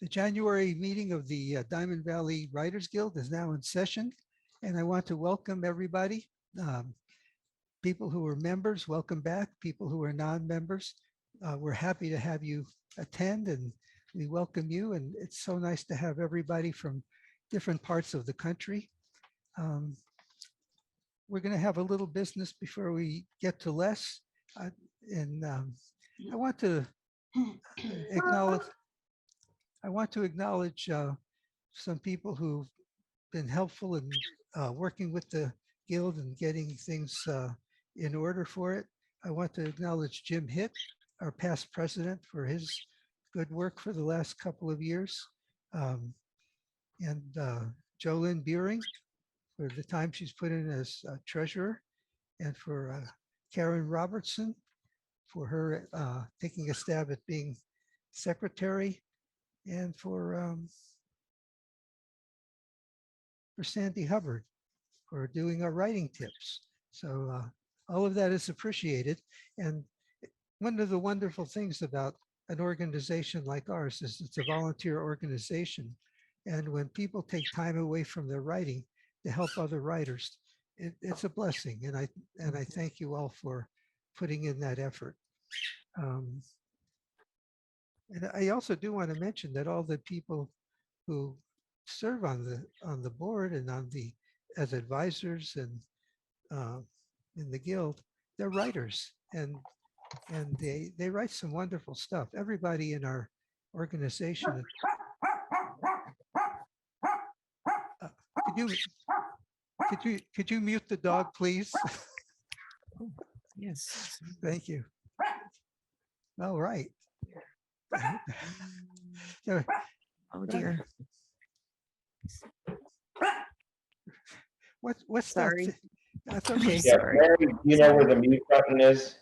The January meeting of the Diamond Valley Writers Guild is now in session, and I want to welcome everybody. People who are members, welcome back. People who are non-members, we're happy to have you attend, and we welcome you. And it's so nice to have everybody from different parts of the country. We're going to have a little business before we get to Les. And I want to acknowledge some people who've been helpful in working with the Guild and getting things in order for it. I want to acknowledge Jim Hitt, our past president, for his good work for the last couple of years. And Jolynn Beering for the time she's put in as treasurer, and for Karen Robertson for her taking a stab at being secretary, and for Sandy Hubbard for doing our writing tips. So all of that is appreciated. And one of the wonderful things about an organization like ours is it's a volunteer organization. And when people take time away from their writing to help other writers, it's a blessing. And I thank you all for putting in that effort. And I also do want to mention that all the people who serve on the board and as advisors and in the Guild, they're writers, and they write some wonderful stuff. Everybody in our organization. Could you mute the dog, please? Yes. Thank you. All right. So, Oh dear. What's Sorry. that? That's okay. Yeah, Mary, you know where the mute button is?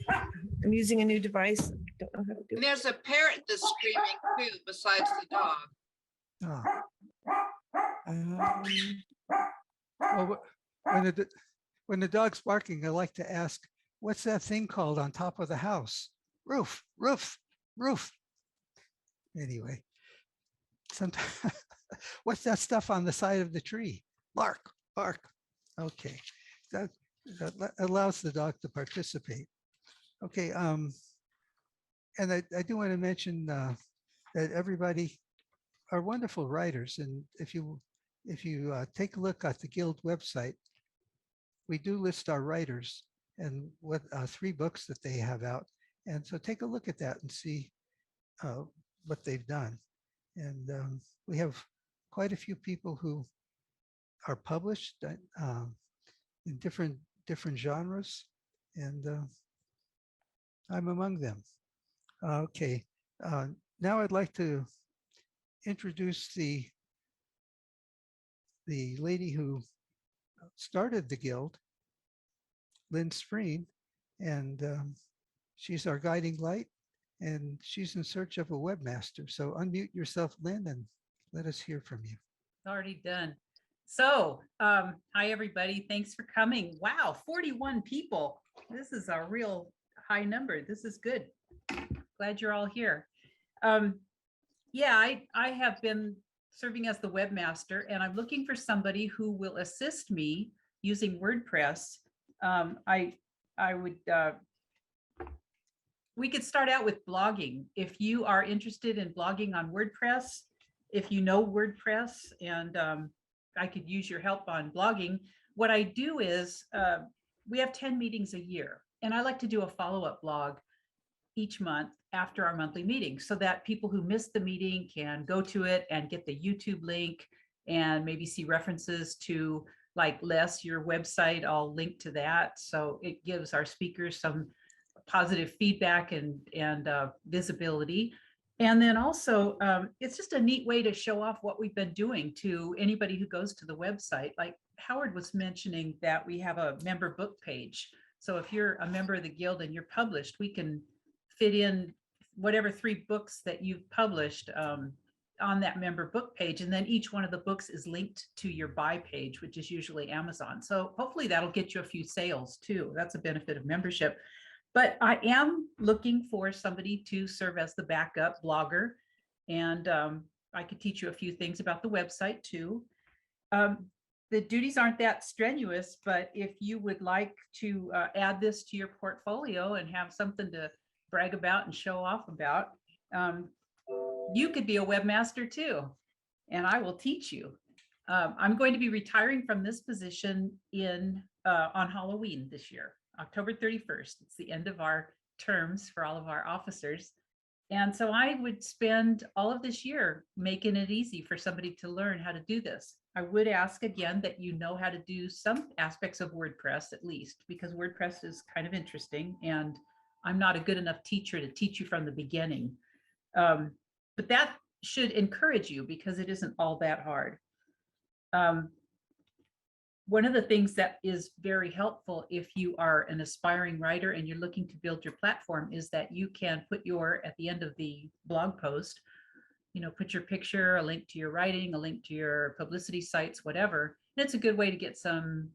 I'm using a new device. Don't know how to do And it. there's a parrot that's screaming too, besides the dog. Oh. Um, Well, when the dog's barking, I like to ask, what's that thing called on top of the house? Roof, roof, roof. Anyway, sometimes what's that stuff on the side of the tree? Bark, bark. Okay, that allows the dog to participate. Okay, and I do want to mention that everybody are wonderful writers, and if you take a look at the Guild website, we do list our writers and what 3 books that they have out, and so take a look at that and see what they've done. And we have quite a few people who are published in different genres, and I'm among them. Okay, now I'd like to introduce the lady who started the Guild, Lynn Spreen, and she's our guiding light, and she's in search of a webmaster. So unmute yourself, Lynn, and let us hear from you. Already done. So, hi everybody. Thanks for coming. Wow, 41 people. This is a real high number. This is good. Glad you're all here. Yeah, I have been serving as the webmaster, and I'm looking for somebody who will assist me using WordPress. We could start out with blogging. If you are interested in blogging on WordPress, if you know WordPress, and I could use your help on blogging. What I do is we have 10 meetings a year, and I like to do a follow-up blog each month after our monthly meeting, so that people who missed the meeting can go to it and get the YouTube link and maybe see references to, like, Les, your website. I'll link to that. So it gives our speakers some positive feedback and visibility. And then also, it's just a neat way to show off what we've been doing to anybody who goes to the website. Like Howard was mentioning that we have a member book page. So if you're a member of the Guild and you're published, we can fit in whatever 3 books that you've published on that member book page. And then each one of the books is linked to your buy page, which is usually Amazon. So hopefully that'll get you a few sales too. That's a benefit of membership. But I am looking for somebody to serve as the backup blogger. And I could teach you a few things about the website too. The duties aren't that strenuous, but if you would like to add this to your portfolio and have something to brag about and show off about, you could be a webmaster too, and I will teach you. I'm going to be retiring from this position on Halloween this year, October 31st. It's the end of our terms for all of our officers. And so I would spend all of this year making it easy for somebody to learn how to do this. I would ask again that you know how to do some aspects of WordPress at least, because WordPress is kind of interesting and I'm not a good enough teacher to teach you from the beginning. But that should encourage you because it isn't all that hard. One of the things that is very helpful if you are an aspiring writer and you're looking to build your platform is that you can put at the end of the blog post, put your picture, a link to your writing, a link to your publicity sites, whatever. And it's a good way to get some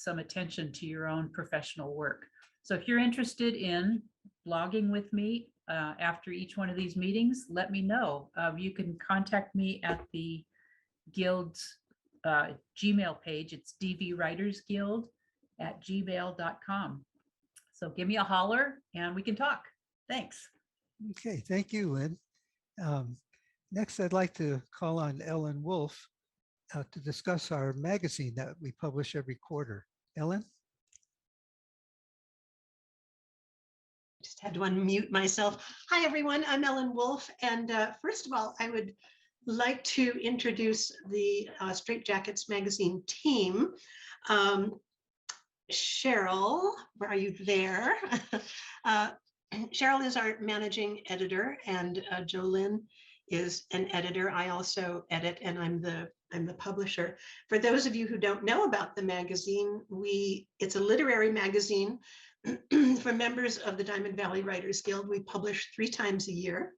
attention to your own professional work. So if you're interested in blogging with me after each one of these meetings, let me know. You can contact me at the Guild's Gmail page. It's dvwritersguild@gmail.com. So give me a holler and we can talk. Thanks. Okay, thank you, Lynn. Next, I'd like to call on Ellen Wolf to discuss our magazine that we publish every quarter. Ellen? Just had to unmute myself. Hi, everyone. I'm Ellen Wolf. And first of all, I would like to introduce the Straight Jackets magazine team. Cheryl, where are you there? Cheryl is our managing editor and Jolynn is an editor. I also edit and I'm the publisher. For those of you who don't know about the magazine, it's a literary magazine for members of the Diamond Valley Writers Guild. We publish 3 times a year.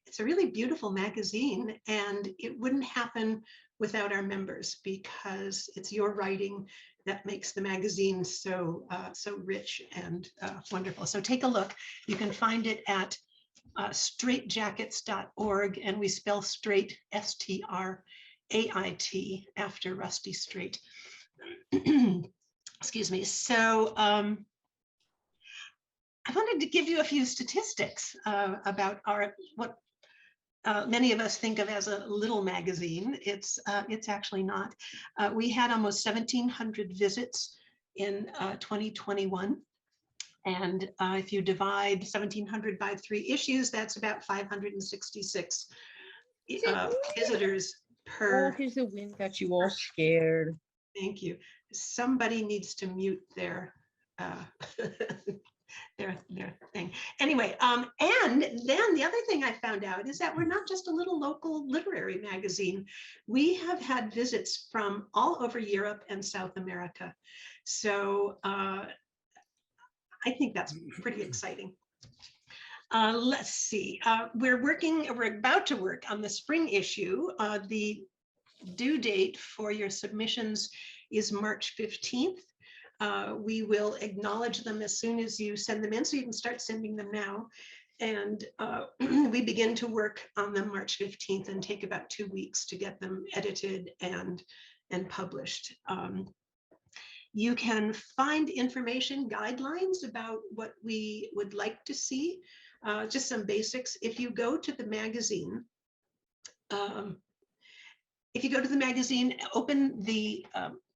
It's a really beautiful magazine and it wouldn't happen without our members because it's your writing that makes the magazine so rich and wonderful. So take a look. You can find it at straightjackets.org, and we spell straight S-T-R-A-I-T after Rusty Straight. Excuse me. So I wanted to give you a few statistics about what many of us think of as a little magazine. It's actually not. We had almost 1,700 visits in 2021. And if you divide 1,700 by 3 issues, that's about 566 visitors per. What is the wind got you all scared? Thank you. Somebody needs to mute their their thing. Anyway, and then the other thing I found out is that we're not just a little local literary magazine. We have had visits from all over Europe and South America. So I think that's pretty exciting. Let's see. We're about to work on the spring issue. The due date for your submissions is March 15th. We will acknowledge them as soon as you send them in, so you can start sending them now. And we begin to work on them March 15th and take about 2 weeks to get them edited and published. You can find information, guidelines about what we would like to see, just some basics. If you go to the magazine, open the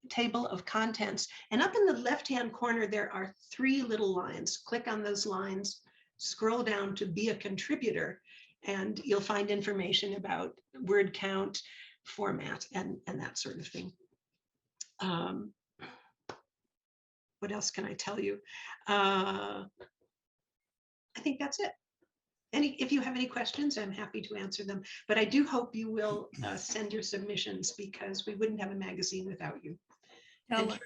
table of contents, and up in the left-hand corner, there are 3 little lines. Click on those lines, scroll down to be a contributor, and you'll find information about word count, format, and that sort of thing. What else can I tell you? I think that's it. If you have any questions, I'm happy to answer them. But I do hope you will send your submissions because we wouldn't have a magazine without you. Ellen,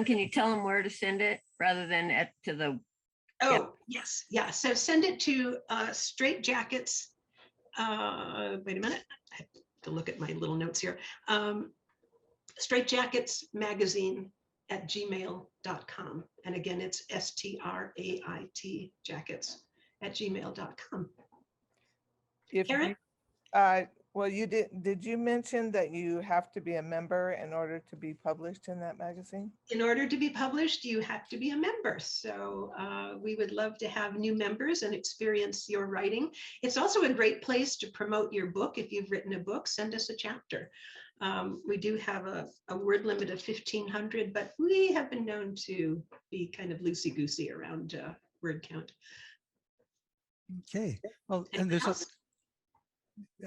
can you tell them where to send it rather than to the? Oh, yes. Yeah. So send it to Straight Jackets. Wait a minute. I have to look at my little notes here. Straight Jackets Magazine @gmail.com. And again, it's STRAIT jackets @gmail.com. If Karen? you, well, did you mention that you have to be a member in order to be published in that magazine? In order to be published, you have to be a member. So we would love to have new members and experience your writing. It's also a great place to promote your book. If you've written a book, send us a chapter. We do have a word limit of 1,500, but we have been known to be kind of loosey-goosey around word count. Okay, well, and Anyone there's, else?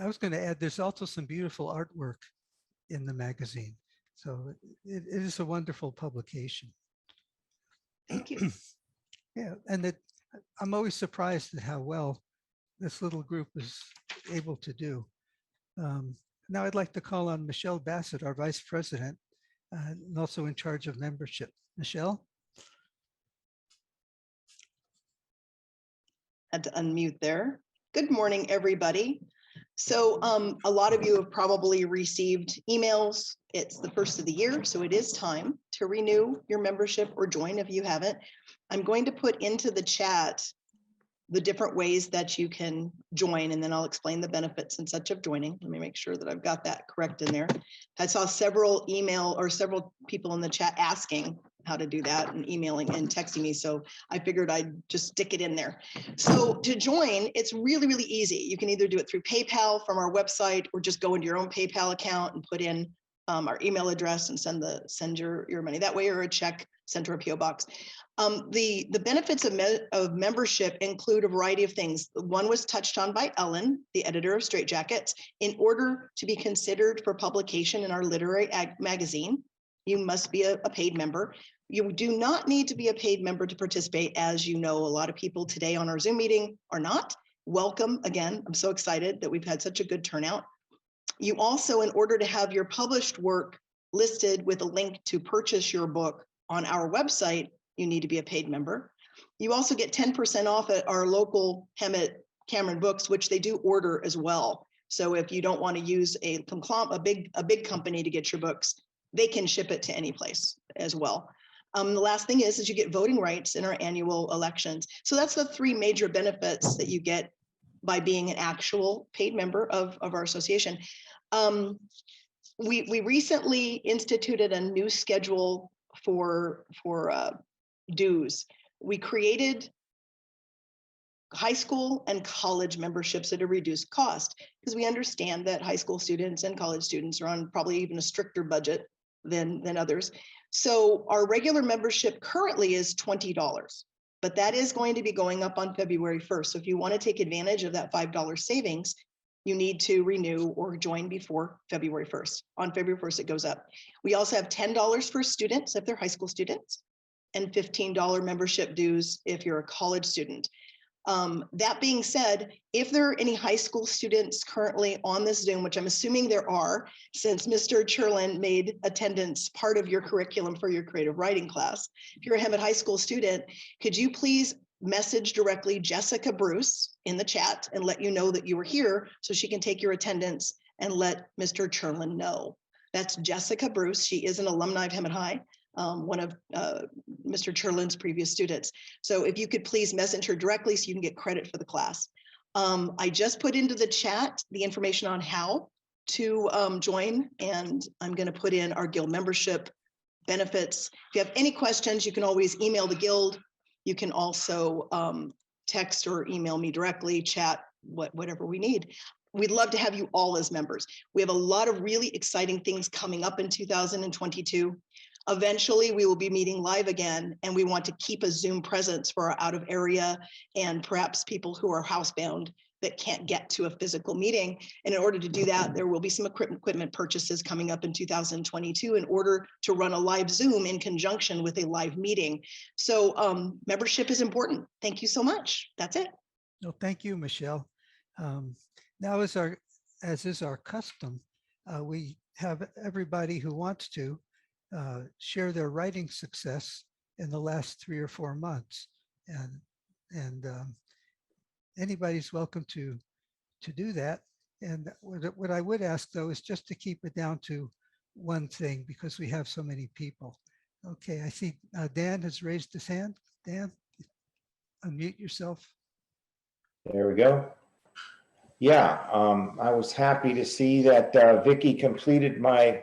I was going to add, there's also some beautiful artwork in the magazine. So it is a wonderful publication. Thank you. Yeah, and I'm always surprised at how well this little group is able to do. Now I'd like to call on Michelle Bassett, our Vice President, and also in charge of membership. Michelle? Had to unmute there. Good morning, everybody. So a lot of you have probably received emails. It's the first of the year, so it is time to renew your membership or join if you haven't. I'm going to put into the chat the different ways that you can join, and then I'll explain the benefits and such of joining. Let me make sure that I've got that correct in there. I saw several people in the chat asking how to do that and emailing and texting me. So I figured I'd just stick it in there. So to join, it's really, really easy. You can either do it through PayPal from our website or just go into your own PayPal account and put in our email address and send your money that way, or a check sent to our PO box. The benefits of membership include a variety of things. One was touched on by Ellen, the editor of Straight Jackets. In order to be considered for publication in our literary magazine, you must be a paid member. You do not need to be a paid member to participate. As you know, a lot of people today on our Zoom meeting are not. Welcome again. I'm so excited that we've had such a good turnout. You also, in order to have your published work listed with a link to purchase your book on our website, you need to be a paid member. You also get 10% off at our local Hemet Cameron Books, which they do order as well. So if you don't want to use a big company to get your books, they can ship it to any place as well. The last thing is you get voting rights in our annual elections. So that's the three major benefits that you get by being an actual paid member of our association. We recently instituted a new schedule for dues. We created high school and college memberships at a reduced cost because we understand that high school students and college students are on probably even a stricter budget than others. So our regular membership currently is $20, but that is going to be going up on February 1st. So if you want to take advantage of that $5 savings, you need to renew or join before February 1st. On February 1st, it goes up. We also have $10 for students if they're high school students, and $15 membership dues if you're a college student. That being said, if there are any high school students currently on this Zoom, which I'm assuming there are, since Mr. Cherlin made attendance part of your curriculum for your creative writing class, if you're a Hemet High School student, could you please message directly Jessica Bruce in the chat and let you know that you were here so she can take your attendance and let Mr. Cherlin know. That's Jessica Bruce. She is an alumni of Hemet High. One of Mr. Cherlin's previous students. So if you could please message her directly so you can get credit for the class. I just put into the chat the information on how to join, and I'm going to put in our guild membership benefits. If you have any questions, you can always email the guild. You can also text or email me directly, chat, whatever we need. We'd love to have you all as members. We have a lot of really exciting things coming up in 2022. Eventually, we will be meeting live again, and we want to keep a Zoom presence for our out of area and perhaps people who are housebound that can't get to a physical meeting. And in order to do that, there will be some equipment purchases coming up in 2022 in order to run a live Zoom in conjunction with a live meeting. So membership is important. Thank you so much. That's it. No, thank you, Michelle. Now, as is our custom, we have everybody who wants to share their writing success in the last 3 or 4 months, and anybody's welcome to do that. And what I would ask though is just to keep it down to one thing because we have so many people. Okay, I see Dan has raised his hand. Dan, unmute yourself. There we go. Yeah, I was happy to see that Vicky completed my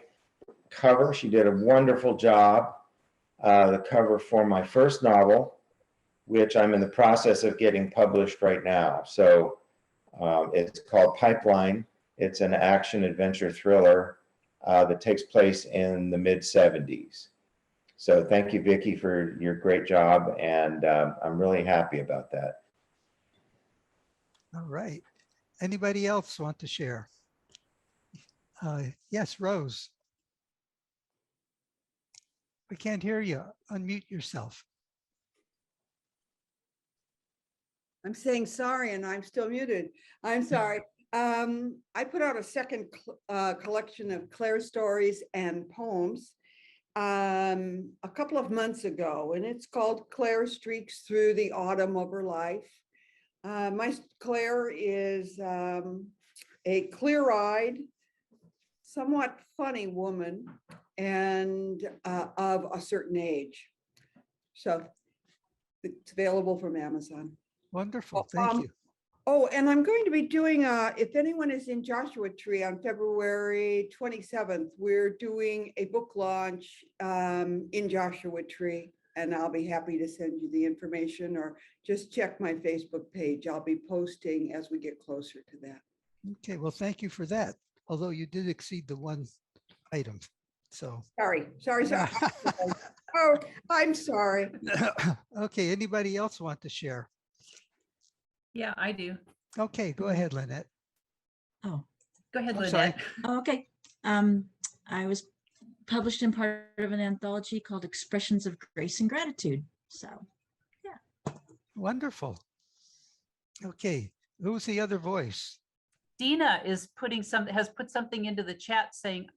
cover. She did a wonderful job. The cover for my first novel, which I'm in the process of getting published right now. So it's called Pipeline. It's an action adventure thriller that takes place in the mid 70s. So thank you, Vicky, for your great job. And I'm really happy about that. All right. Anybody else want to share? Yes, Rose. We can't hear you. Unmute yourself. I'm saying sorry and I'm still muted. I'm sorry. I put out a second collection of Claire stories and poems a couple of months ago, and it's called Claire Streaks Through the Autumn of Her Life. My Claire is a clear-eyed, somewhat funny woman and of a certain age. So it's available from Amazon. Wonderful. Thank you. Oh, and I'm going to be doing, if anyone is in Joshua Tree on February 27th, we're doing a book launch in Joshua Tree, and I'll be happy to send you the information or just check my Facebook page. I'll be posting as we get closer to that. Okay, well, thank you for that. Although you did exceed the one item. So. Sorry. Oh, I'm sorry. Okay, anybody else want to share? Yeah, I do. Okay, go ahead, Lynette. Oh, Go ahead, I'm sorry. Lynette. okay. I was published in part of an anthology called Expressions of Grace and Gratitude. So, yeah. Wonderful. Okay, who's the other voice? Dina is has put something into the chat saying,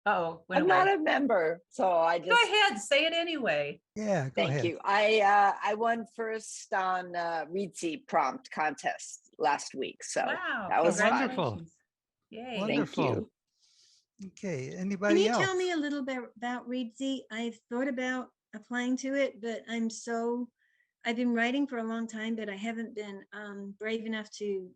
oh, I'm not a member, so I just go ahead, say it anyway. Yeah, go ahead. thank you. I won first on Reedsy prompt contest last week, so Wow, that was fun. wonderful. Yay. Wonderful. Thank you. Okay, Can anybody you else? tell me a little bit about Reedsy? I've thought about applying to it, but I've been writing for a long time, but I haven't been brave enough to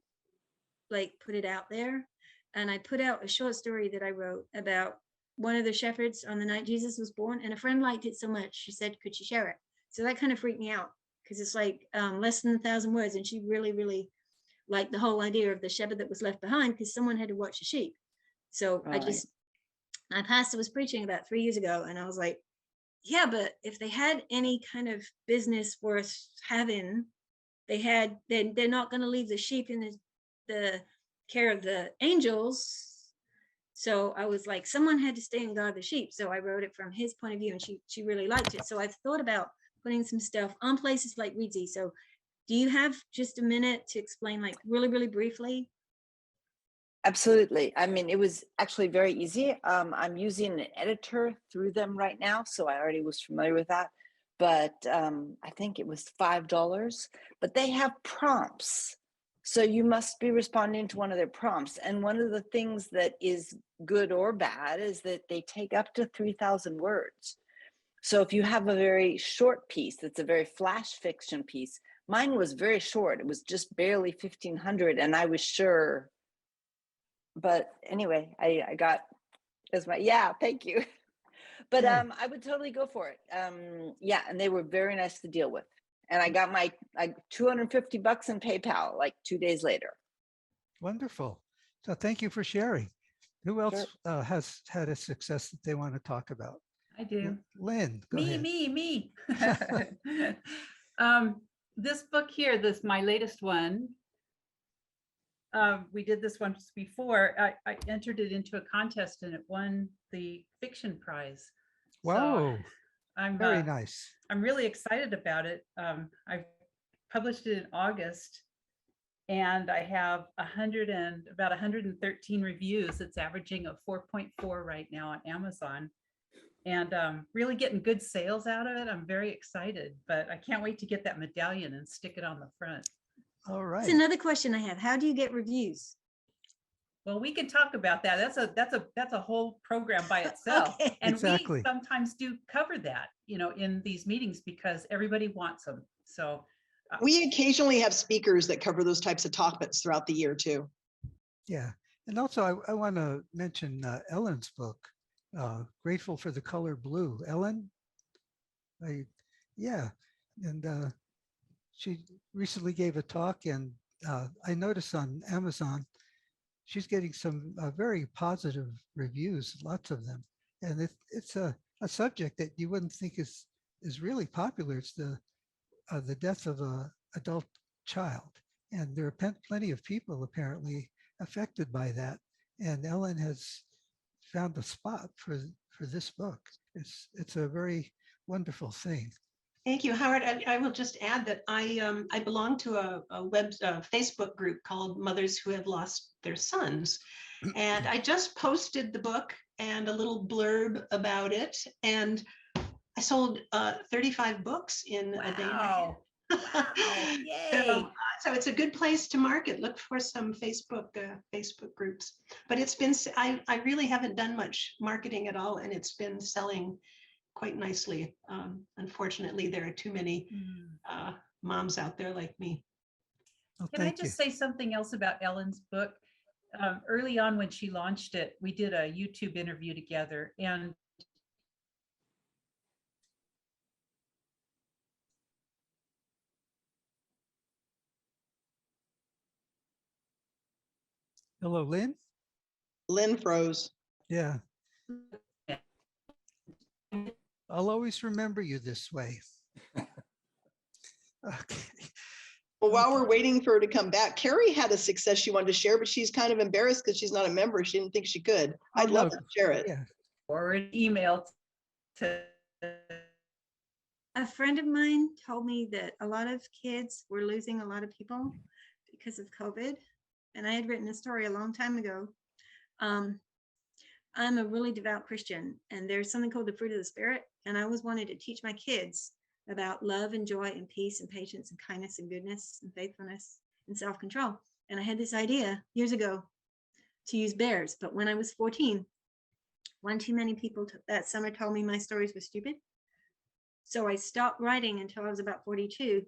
put it out there. And I put out a short story that I wrote about one of the shepherds on the night Jesus was born, and a friend liked it so much, she said, could she share it? So that kind of freaked me out because it's less than 1,000 words, and she really, really liked the whole idea of the shepherd that was left behind because someone had to watch the sheep. So my pastor was preaching about 3 years ago, and I was like, yeah, but if they had any kind of business worth having, they're not going to leave the sheep in the care of the angels. So I was like, someone had to stay and guard the sheep. So I wrote it from his point of view, and she really liked it. So I've thought about putting some stuff on places like Reedsy. So do you have just a minute to explain really, really briefly? Absolutely. I mean, it was actually very easy. I'm using an editor through them right now, so I already was familiar with that. But I think it was $5. But they have prompts, so you must be responding to one of their prompts. And one of the things that is good or bad is that they take up to 3,000 words. So if you have a very short piece, that's a very flash fiction piece. Mine was very short. It was just barely 1,500, and I was sure. But anyway, I got as my, yeah, thank you. But I would totally go for it. Yeah, and they were very nice to deal with. And I got my $250 in PayPal 2 days later. Wonderful. So thank you for sharing. Who else has had a success that they want to talk about? I do. Lynn, go ahead. Me. This book here, my latest one. We did this once before. I entered it into a contest and it won the fiction prize. Wow. So I'm very nice. I'm really excited about it. I've published it in August, and I have about 113 reviews. It's averaging a 4.4 right now on Amazon, and really getting good sales out of it. I'm very excited, but I can't wait to get that medallion and stick it on the front. All right. That's another question I have. How do you get reviews? Well, we can talk about that. That's a whole program by itself. Okay. And exactly. we sometimes do cover that, in these meetings because everybody wants them. So we occasionally have speakers that cover those types of topics throughout the year too. Yeah. And also I want to mention Ellen's book, Grateful for the Color Blue. Ellen, I, yeah. And she recently gave a talk, and I noticed on Amazon, she's getting some very positive reviews, lots of them. And it's a subject that you wouldn't think is really popular. It's the death of a adult child. And there are plenty of people apparently affected by that. And Ellen has found a spot for this book. It's a very wonderful thing. Thank you, Howard. I will just add that I belong to a Facebook group called Mothers Who Have Lost Their Sons. And I just posted the book and a little blurb about it. And I sold 35 books in a day and a half. Yay. So it's a good place to market. Look for some Facebook groups. But it's been, I really haven't done much marketing at all, and it's been selling quite nicely. Unfortunately, there are too many moms out there like me. Oh, Can I thank you. just say something else about Ellen's book? Early on when she launched it, we did a YouTube interview together, and Hello, Lynn. Lynn froze. Yeah. I'll always remember you this way. Okay. Well, while we're waiting for her to come back, Carrie had a success she wanted to share, but she's kind of embarrassed because she's not a member. She didn't think she could. I'd love to share it. Yeah. or an email to A friend of mine told me that a lot of kids were losing a lot of people because of COVID. And I had written a story a long time ago. I'm a really devout Christian, and there's something called the fruit of the Spirit. And I always wanted to teach my kids about love and joy and peace and patience and kindness and goodness and faithfulness and self-control. And I had this idea years ago to use bears. But when I was 14, one too many people that summer told me my stories were stupid. So I stopped writing until I was about 42.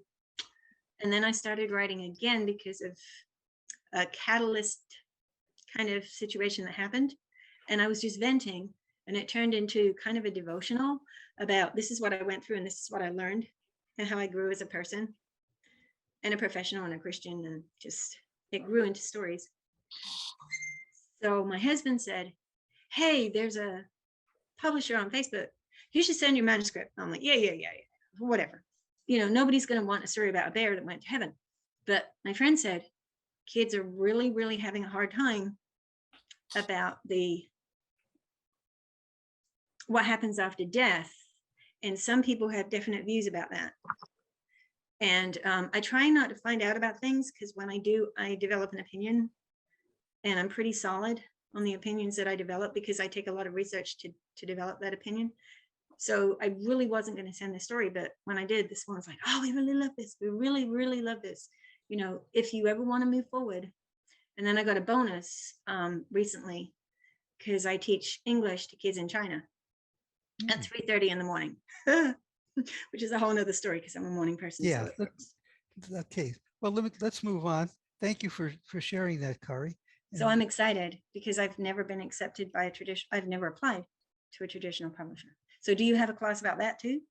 And then I started writing again because of a catalyst kind of situation that happened. And I was just venting, and it turned into kind of a devotional about this is what I went through and this is what I learned and how I grew as a person and a professional and a Christian, and just it grew into stories. So my husband said, hey, there's a publisher on Facebook. You should send your manuscript. I'm like, yeah, whatever. You know, nobody's going to want a story about a bear that went to heaven. But my friend said, kids are really, really having a hard time about what happens after death. And some people have definite views about that. And I try not to find out about things, because when I do, I develop an opinion, and I'm pretty solid on the opinions that I develop because I take a lot of research to develop that opinion. So I really wasn't going to send this story, but when I did, this one was like, oh, we really love this. We really, really love this. You know, if you ever want to move forward. And then I got a bonus recently because I teach English to kids in China at 3:30 in the morning, which is a whole nother story because I'm a morning person. Yeah. So Okay. Well, let's move on. Thank you for sharing that, Kari. So I'm excited because I've never been accepted by a tradition. I've never applied to a traditional publisher. So do you have a class about that too?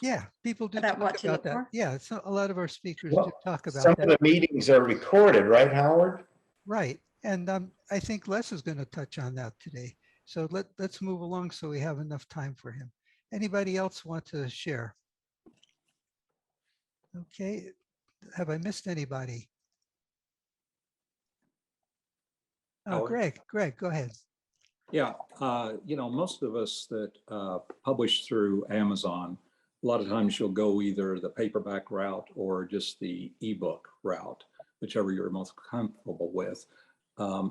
Yeah, people do About talk what to about look that. for? Yeah, it's a lot of our speakers Well, do talk about some that. of the meetings are recorded, right, Howard? Right. And I think Les is going to touch on that today. So let's move along so we have enough time for him. Anybody else want to share? Okay. Have I missed anybody? Oh, Howard? Greg, go ahead. Yeah, most of us that publish through Amazon, a lot of times you'll go either the paperback route or just the ebook route, whichever you're most comfortable with.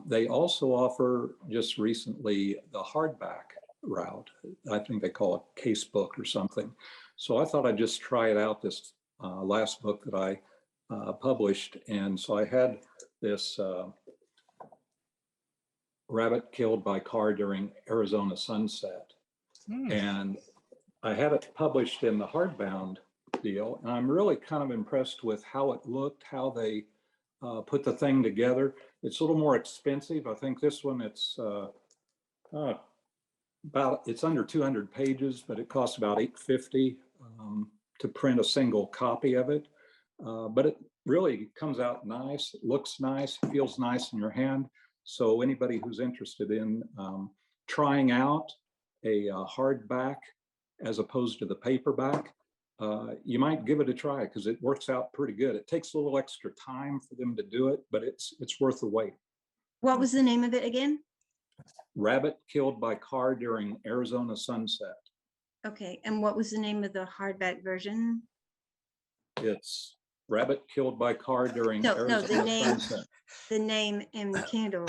They also offer just recently the hardback route. I think they call it casebook or something. So I thought I'd just try it out, this last book that I published. And so I had this rabbit killed by car during Arizona sunset. And I had it published in the hardbound deal. And I'm really kind of impressed with how it looked, how they put the thing together. It's a little more expensive. I think this one, it's it's under 200 pages, but it costs about $850 to print a single copy of it. But it really comes out nice, it looks nice, feels nice in your hand. So anybody who's interested in trying out a hardback as opposed to the paperback, you might give it a try because it works out pretty good. It takes a little extra time for them to do it, but it's worth the wait. What was the name of it again? Rabbit killed by car during Arizona sunset. Okay, and what was the name of the hardback version? It's Rabbit killed by car during No, Arizona the name, sunset. the name in Kindle.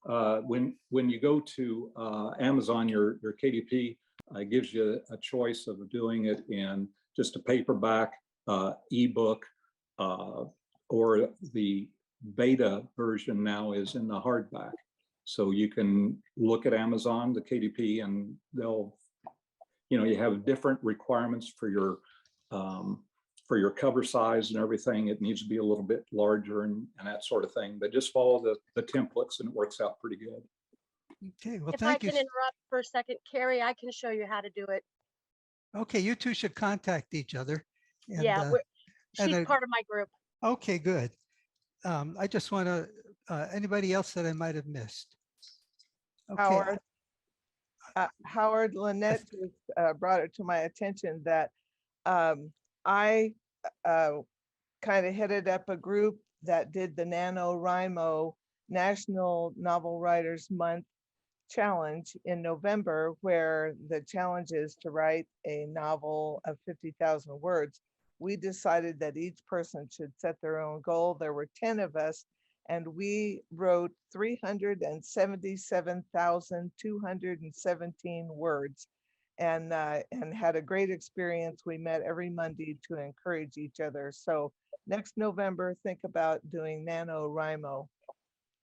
When you go to Amazon, your KDP gives you a choice of doing it in just a paperback, ebook, or the beta version now is in the hardback. So you can look at Amazon, the KDP, and they'll, you have different requirements for your cover size and everything. It needs to be a little bit larger and that sort of thing, but just follow the templates and it works out pretty good. Okay, well, If I thank you. can interrupt for a second, Carrie, I can show you how to do it. Okay, you two should contact each other. And, Yeah, she's and, part of my group. okay, good. I just want to, anybody else that I might have missed? Okay, Howard, Lynette just brought it to my attention that I kind of headed up a group that did the NaNoWriMo National Novel Writers Month Challenge in November, where the challenge is to write a novel of 50,000 words. We decided that each person should set their own goal. There were 10 of us, and we wrote 377,217 words and had a great experience. We met every Monday to encourage each other. So next November, think about doing NaNoWriMo.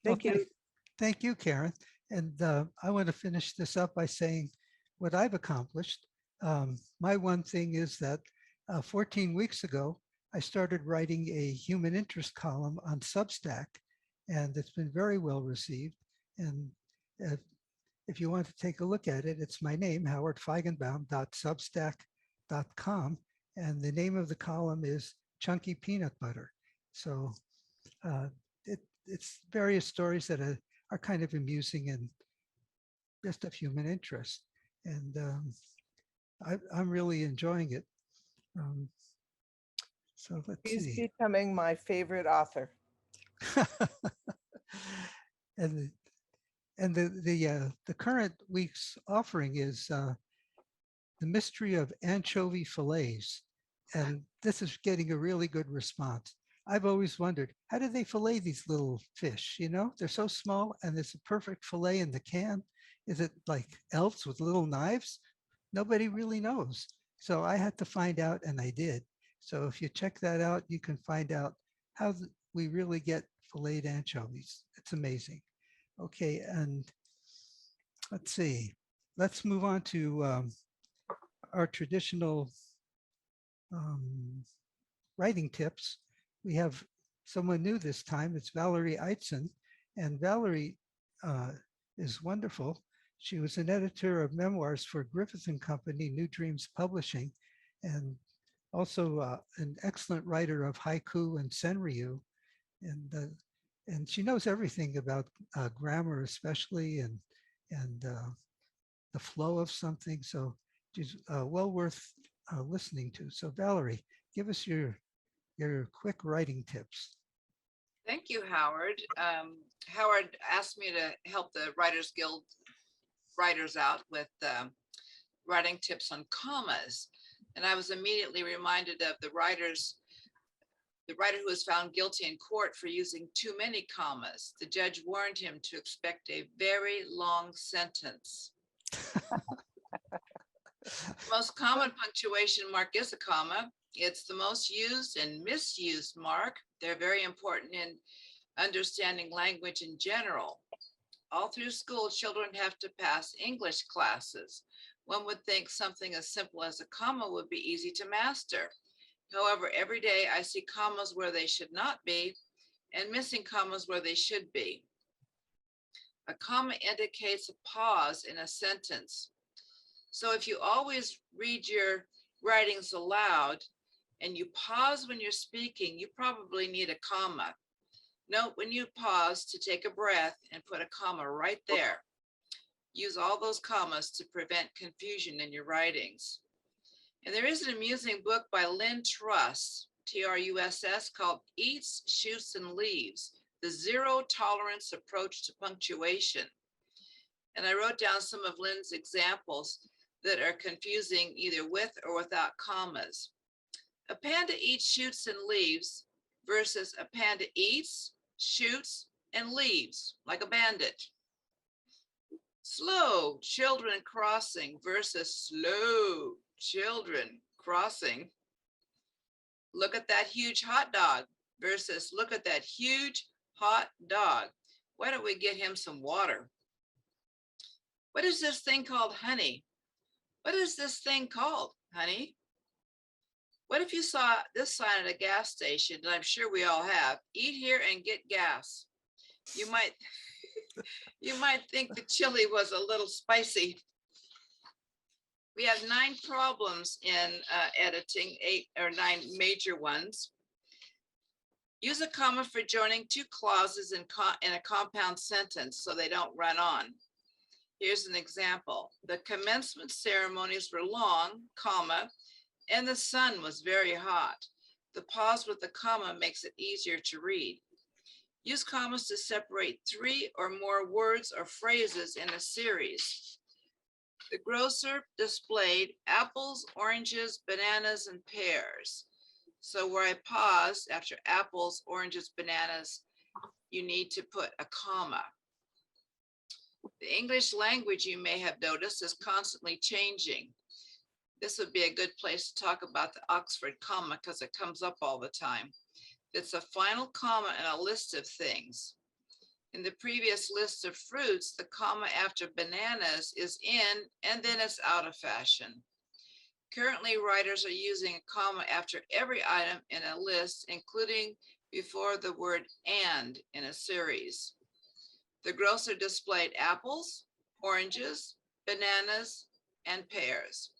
Thank you. Thank you, Karen. And I want to finish this up by saying what I've accomplished. My one thing is that 14 weeks ago, I started writing a human interest column on Substack, and it's been very well received. And if you want to take a look at it, it's my name, howardfeigenbaum.substack.com. And the name of the column is Chunky Peanut Butter. So it's various stories that are kind of amusing and just of human interest. And I'm really enjoying it. So let's He's see. becoming my favorite author. And the current week's offering is The Mystery of Anchovy Fillets. And this is getting a really good response. I've always wondered, how do they fillet these little fish? They're so small and there's a perfect fillet in the can. Is it like elves with little knives? Nobody really knows. So I had to find out, and I did. So if you check that out, you can find out how we really get filleted anchovies. It's amazing. Okay, and let's see. Let's move on to our traditional writing tips. We have someone new this time. It's Valerie Eitzen, and Valerie is wonderful. She was an editor of memoirs for Griffith & Company, New Dreams Publishing, and also an excellent writer of haiku and senryu. And she knows everything about grammar, especially, and the flow of something. So she's well worth listening to. So Valerie, give us your quick writing tips. Thank you, Howard. Howard asked me to help the Writers Guild writers out with writing tips on commas. And I was immediately reminded of the writer who was found guilty in court for using too many commas. The judge warned him to expect a very long sentence. The most common punctuation mark is a comma. It's the most used and misused mark. They're very important in understanding language in general. All through school, children have to pass English classes. One would think something as simple as a comma would be easy to master. However, every day I see commas where they should not be, and missing commas where they should be. A comma indicates a pause in a sentence. So if you always read your writings aloud and you pause when you're speaking, you probably need a comma. Note when you pause to take a breath and put a comma right there. Use all those commas to prevent confusion in your writings. And there is an amusing book by Lynn Truss, Truss, called Eats, Shoots, and Leaves, The Zero Tolerance Approach to Punctuation. And I wrote down some of Lynn's examples that are confusing either with or without commas. A panda eats, shoots, and leaves versus a panda eats, shoots, and leaves like a bandit. Slow children crossing versus slow children crossing. Look at that huge hot dog versus look at that huge hot dog. Why don't we get him some water? What is this thing called, honey? What is this thing called, honey? What if you saw this sign at a gas station, and I'm sure we all have, eat here and get gas? You might think the chili was a little spicy. We have 9 problems in editing, 8 or 9 major ones. Use a comma for joining 2 clauses in a compound sentence so they don't run on. Here's an example. The commencement ceremonies were long, comma, and the sun was very hot. The pause with the comma makes it easier to read. Use commas to separate 3 or more words or phrases in a series. The grocer displayed apples, oranges, bananas, and pears. So where I paused after apples, oranges, bananas, you need to put a comma. The English language, you may have noticed, is constantly changing. This would be a good place to talk about the Oxford comma because it comes up all the time. It's a final comma in a list of things. In the previous list of fruits, the comma after bananas is in and then it's out of fashion. Currently, writers are using a comma after every item in a list, including before the word and in a series. The grocer displayed apples, oranges, bananas, and pears.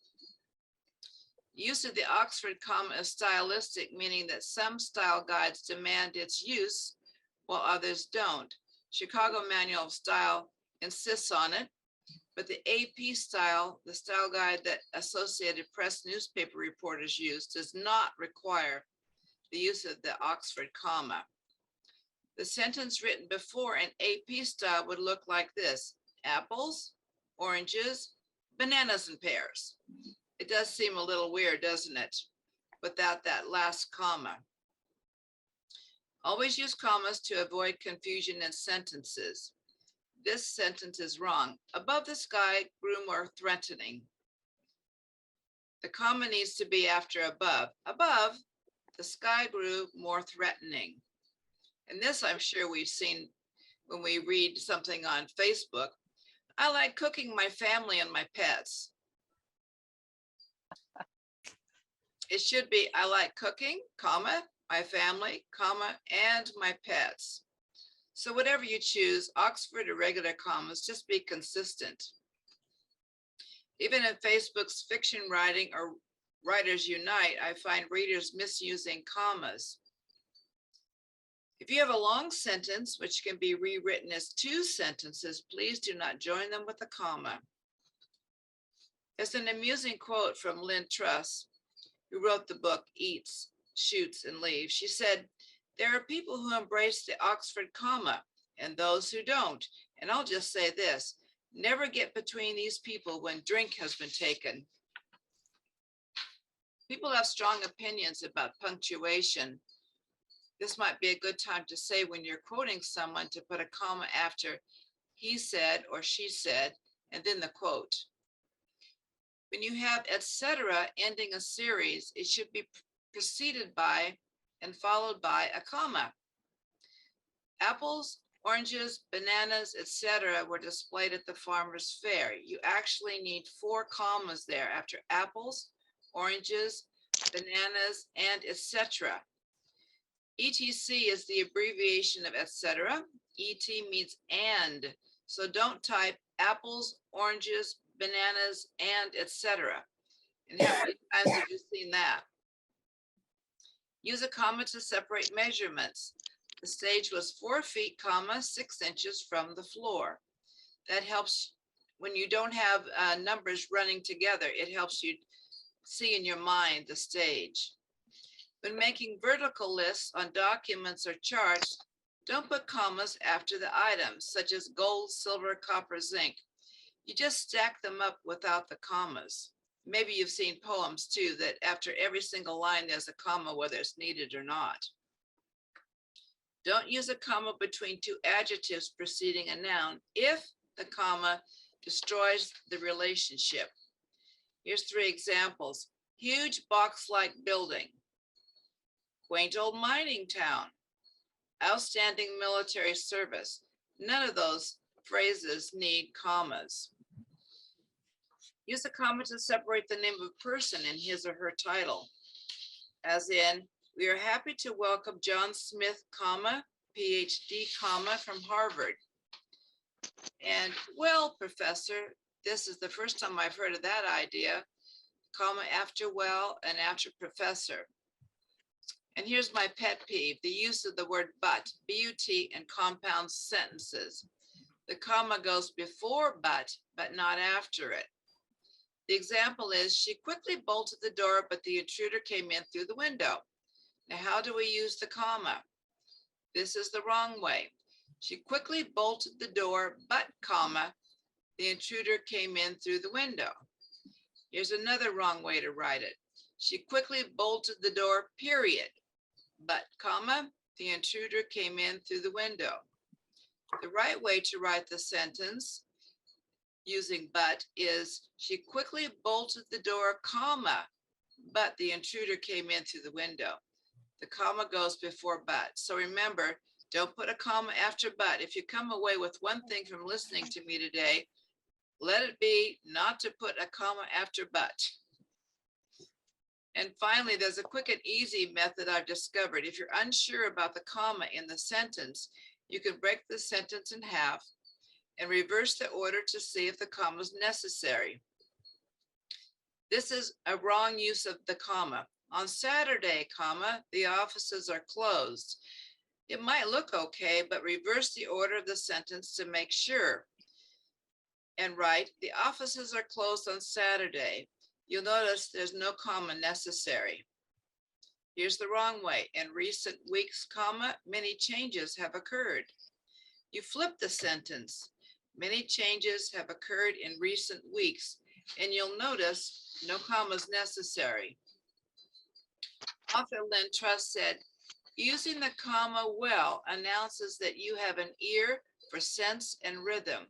Use of the Oxford comma is stylistic, meaning that some style guides demand its use while others don't. Chicago Manual of Style insists on it, but the AP style, the style guide that Associated Press newspaper reporters use, does not require the use of the Oxford comma. The sentence written before an AP style would look like this: apples, oranges, bananas, and pears. It does seem a little weird, doesn't it? Without that last comma. Always use commas to avoid confusion in sentences. This sentence is wrong. Above the sky grew more threatening. The comma needs to be after above. Above, the sky grew more threatening. And this I'm sure we've seen when we read something on Facebook. I like cooking my family and my pets. It should be, I like cooking, comma, my family, comma, and my pets. So whatever you choose, Oxford or regular commas, just be consistent. Even in Facebook's fiction writing or Writers Unite, I find readers misusing commas. If you have a long sentence, which can be rewritten as 2 sentences, please do not join them with a comma. There's an amusing quote from Lynn Truss, who wrote the book Eats, Shoots, and Leaves. She said, there are people who embrace the Oxford comma and those who don't. And I'll just say this, never get between these people when drink has been taken. People have strong opinions about punctuation. This might be a good time to say when you're quoting someone to put a comma after he said or she said, and then the quote. When you have etc. ending a series, it should be preceded by and followed by a comma. Apples, oranges, bananas, etc. were displayed at the farmer's fair. You actually need 4 commas there after apples, oranges, bananas, and etc. ETC is the abbreviation of etc. ET means and. So don't type apples, oranges, bananas, and etc. And how many times have you seen that? Use a comma to separate measurements. The stage was 4 feet, 6 inches from the floor. That helps when you don't have numbers running together. It helps you see in your mind the stage. When making vertical lists on documents or charts, don't put commas after the items, such as gold, silver, copper, zinc. You just stack them up without the commas. Maybe you've seen poems too, that after every single line, there's a comma, whether it's needed or not. Don't use a comma between two adjectives preceding a noun if the comma destroys the relationship. Here's 3 examples. Huge box-like building. Quaint old mining town. Outstanding military service. None of those phrases need commas. Use a comma to separate the name of a person in his or her title. As in, we are happy to welcome John Smith, PhD, from Harvard. And well, professor, this is the first time I've heard of that idea, comma after well and after professor. And here's my pet peeve, the use of the word but, B-U-T, in compound sentences. The comma goes before but not after it. The example is, she quickly bolted the door, but the intruder came in through the window. Now, how do we use the comma? This is the wrong way. She quickly bolted the door, but, comma, the intruder came in through the window. Here's another wrong way to write it. She quickly bolted the door, period, but, comma, the intruder came in through the window. The right way to write the sentence using but is, she quickly bolted the door, comma, but the intruder came in through the window. The comma goes before but. So remember, don't put a comma after but. If you come away with one thing from listening to me today, let it be not to put a comma after but. And finally, there's a quick and easy method I've discovered. If you're unsure about the comma in the sentence, you can break the sentence in half and reverse the order to see if the comma is necessary. This is a wrong use of the comma. On Saturday, comma, the offices are closed. It might look okay, but reverse the order of the sentence to make sure. And write, the offices are closed on Saturday. You'll notice there's no comma necessary. Here's the wrong way. In recent weeks, comma, many changes have occurred. You flip the sentence. Many changes have occurred in recent weeks, and you'll notice no commas necessary. Author Lynn Truss said, using the comma well announces that you have an ear for sense and rhythm,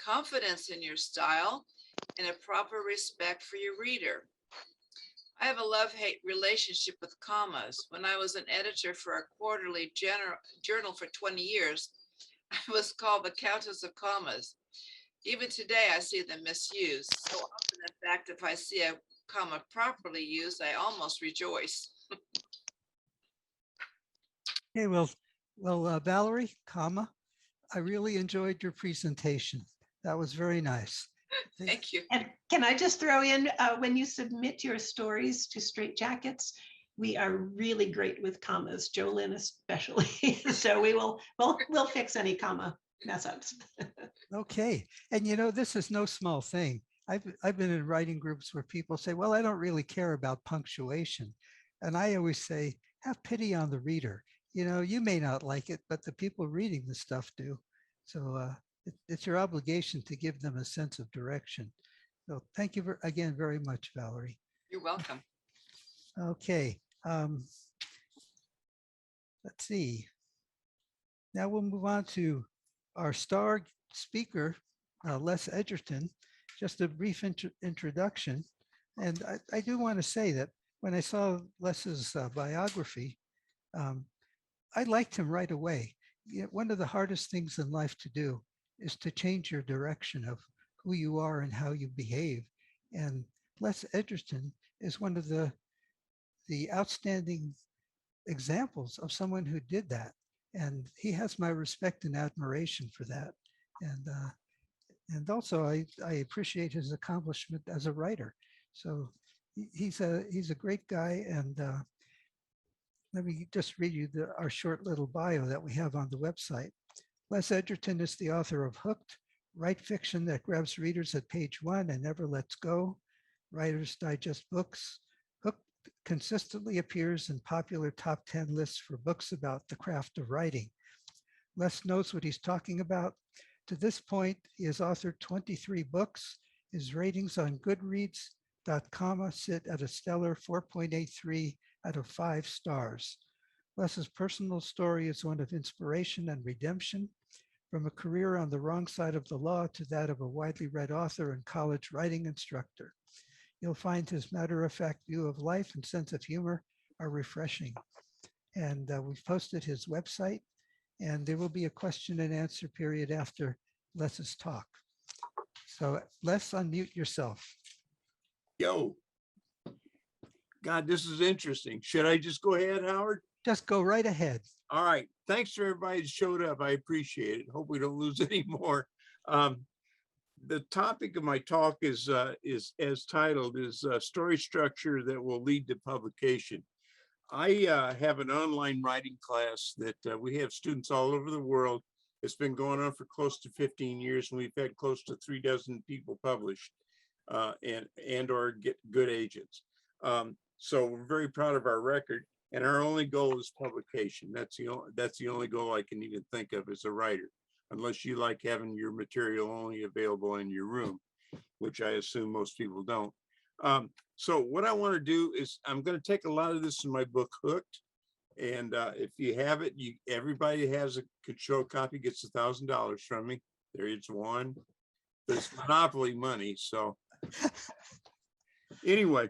confidence in your style, and a proper respect for your reader. I have a love-hate relationship with commas. When I was an editor for a quarterly journal for 20 years, I was called the Countess of Commas. Even today, I see them misused. So often, in fact, if I see a comma properly used, I almost rejoice. Okay, well, Valerie, comma, I really enjoyed your presentation. That was very nice. Thank you. And can I just throw in, when you submit your stories to Straight Jackets, we are really great with commas, Jolynn especially. So we'll fix any comma mess ups. Okay, and this is no small thing. I've been in writing groups where people say, well, I don't really care about punctuation. And I always say, have pity on the reader. You may not like it, but the people reading the stuff do. So it's your obligation to give them a sense of direction. So thank you again very much, Valerie. You're welcome. Okay. Let's see. Now we'll move on to our star speaker, Les Edgerton. Just a brief introduction. And I do want to say that when I saw Les's biography, I liked him right away. One of the hardest things in life to do is to change your direction of who you are and how you behave. And Les Edgerton is one of the outstanding examples of someone who did that. And he has my respect and admiration for that. And also I appreciate his accomplishment as a writer. So he's a great guy. And let me just read you our short little bio that we have on the website. Les Edgerton is the author of Hooked, write fiction that grabs readers at page 1 and never lets go. Writers Digest books. Hooked consistently appears in popular top 10 lists for books about the craft of writing. Les knows what he's talking about. To this point, he has authored 23 books. His ratings on Goodreads.com sit at a stellar 4.83 out of 5 stars. Les's personal story is one of inspiration and redemption. From a career on the wrong side of the law to that of a widely read author and college writing instructor. You'll find his matter-of-fact view of life and sense of humor are refreshing. And we've posted his website, and there will be a question and answer period after Les's talk. So Les, unmute yourself. Yo, God, this is interesting. Should I just go ahead, Howard? Just go right ahead. All right. Thanks for everybody that showed up. I appreciate it. Hope we don't lose any more. The topic of my talk is as titled is story structure that will lead to publication. I have an online writing class that we have students all over the world. It's been going on for close to 15 years, and we've had close to 36 people published and or get good agents. So we're very proud of our record. And our only goal is publication. That's the only goal I can even think of as a writer, unless you like having your material only available in your room, which I assume most people don't. So what I want to do is I'm going to take a lot of this in my book, Hooked. And if you have it, everybody could show a copy, gets $1,000 from me. There it's one. There's monopoly money. So anyway,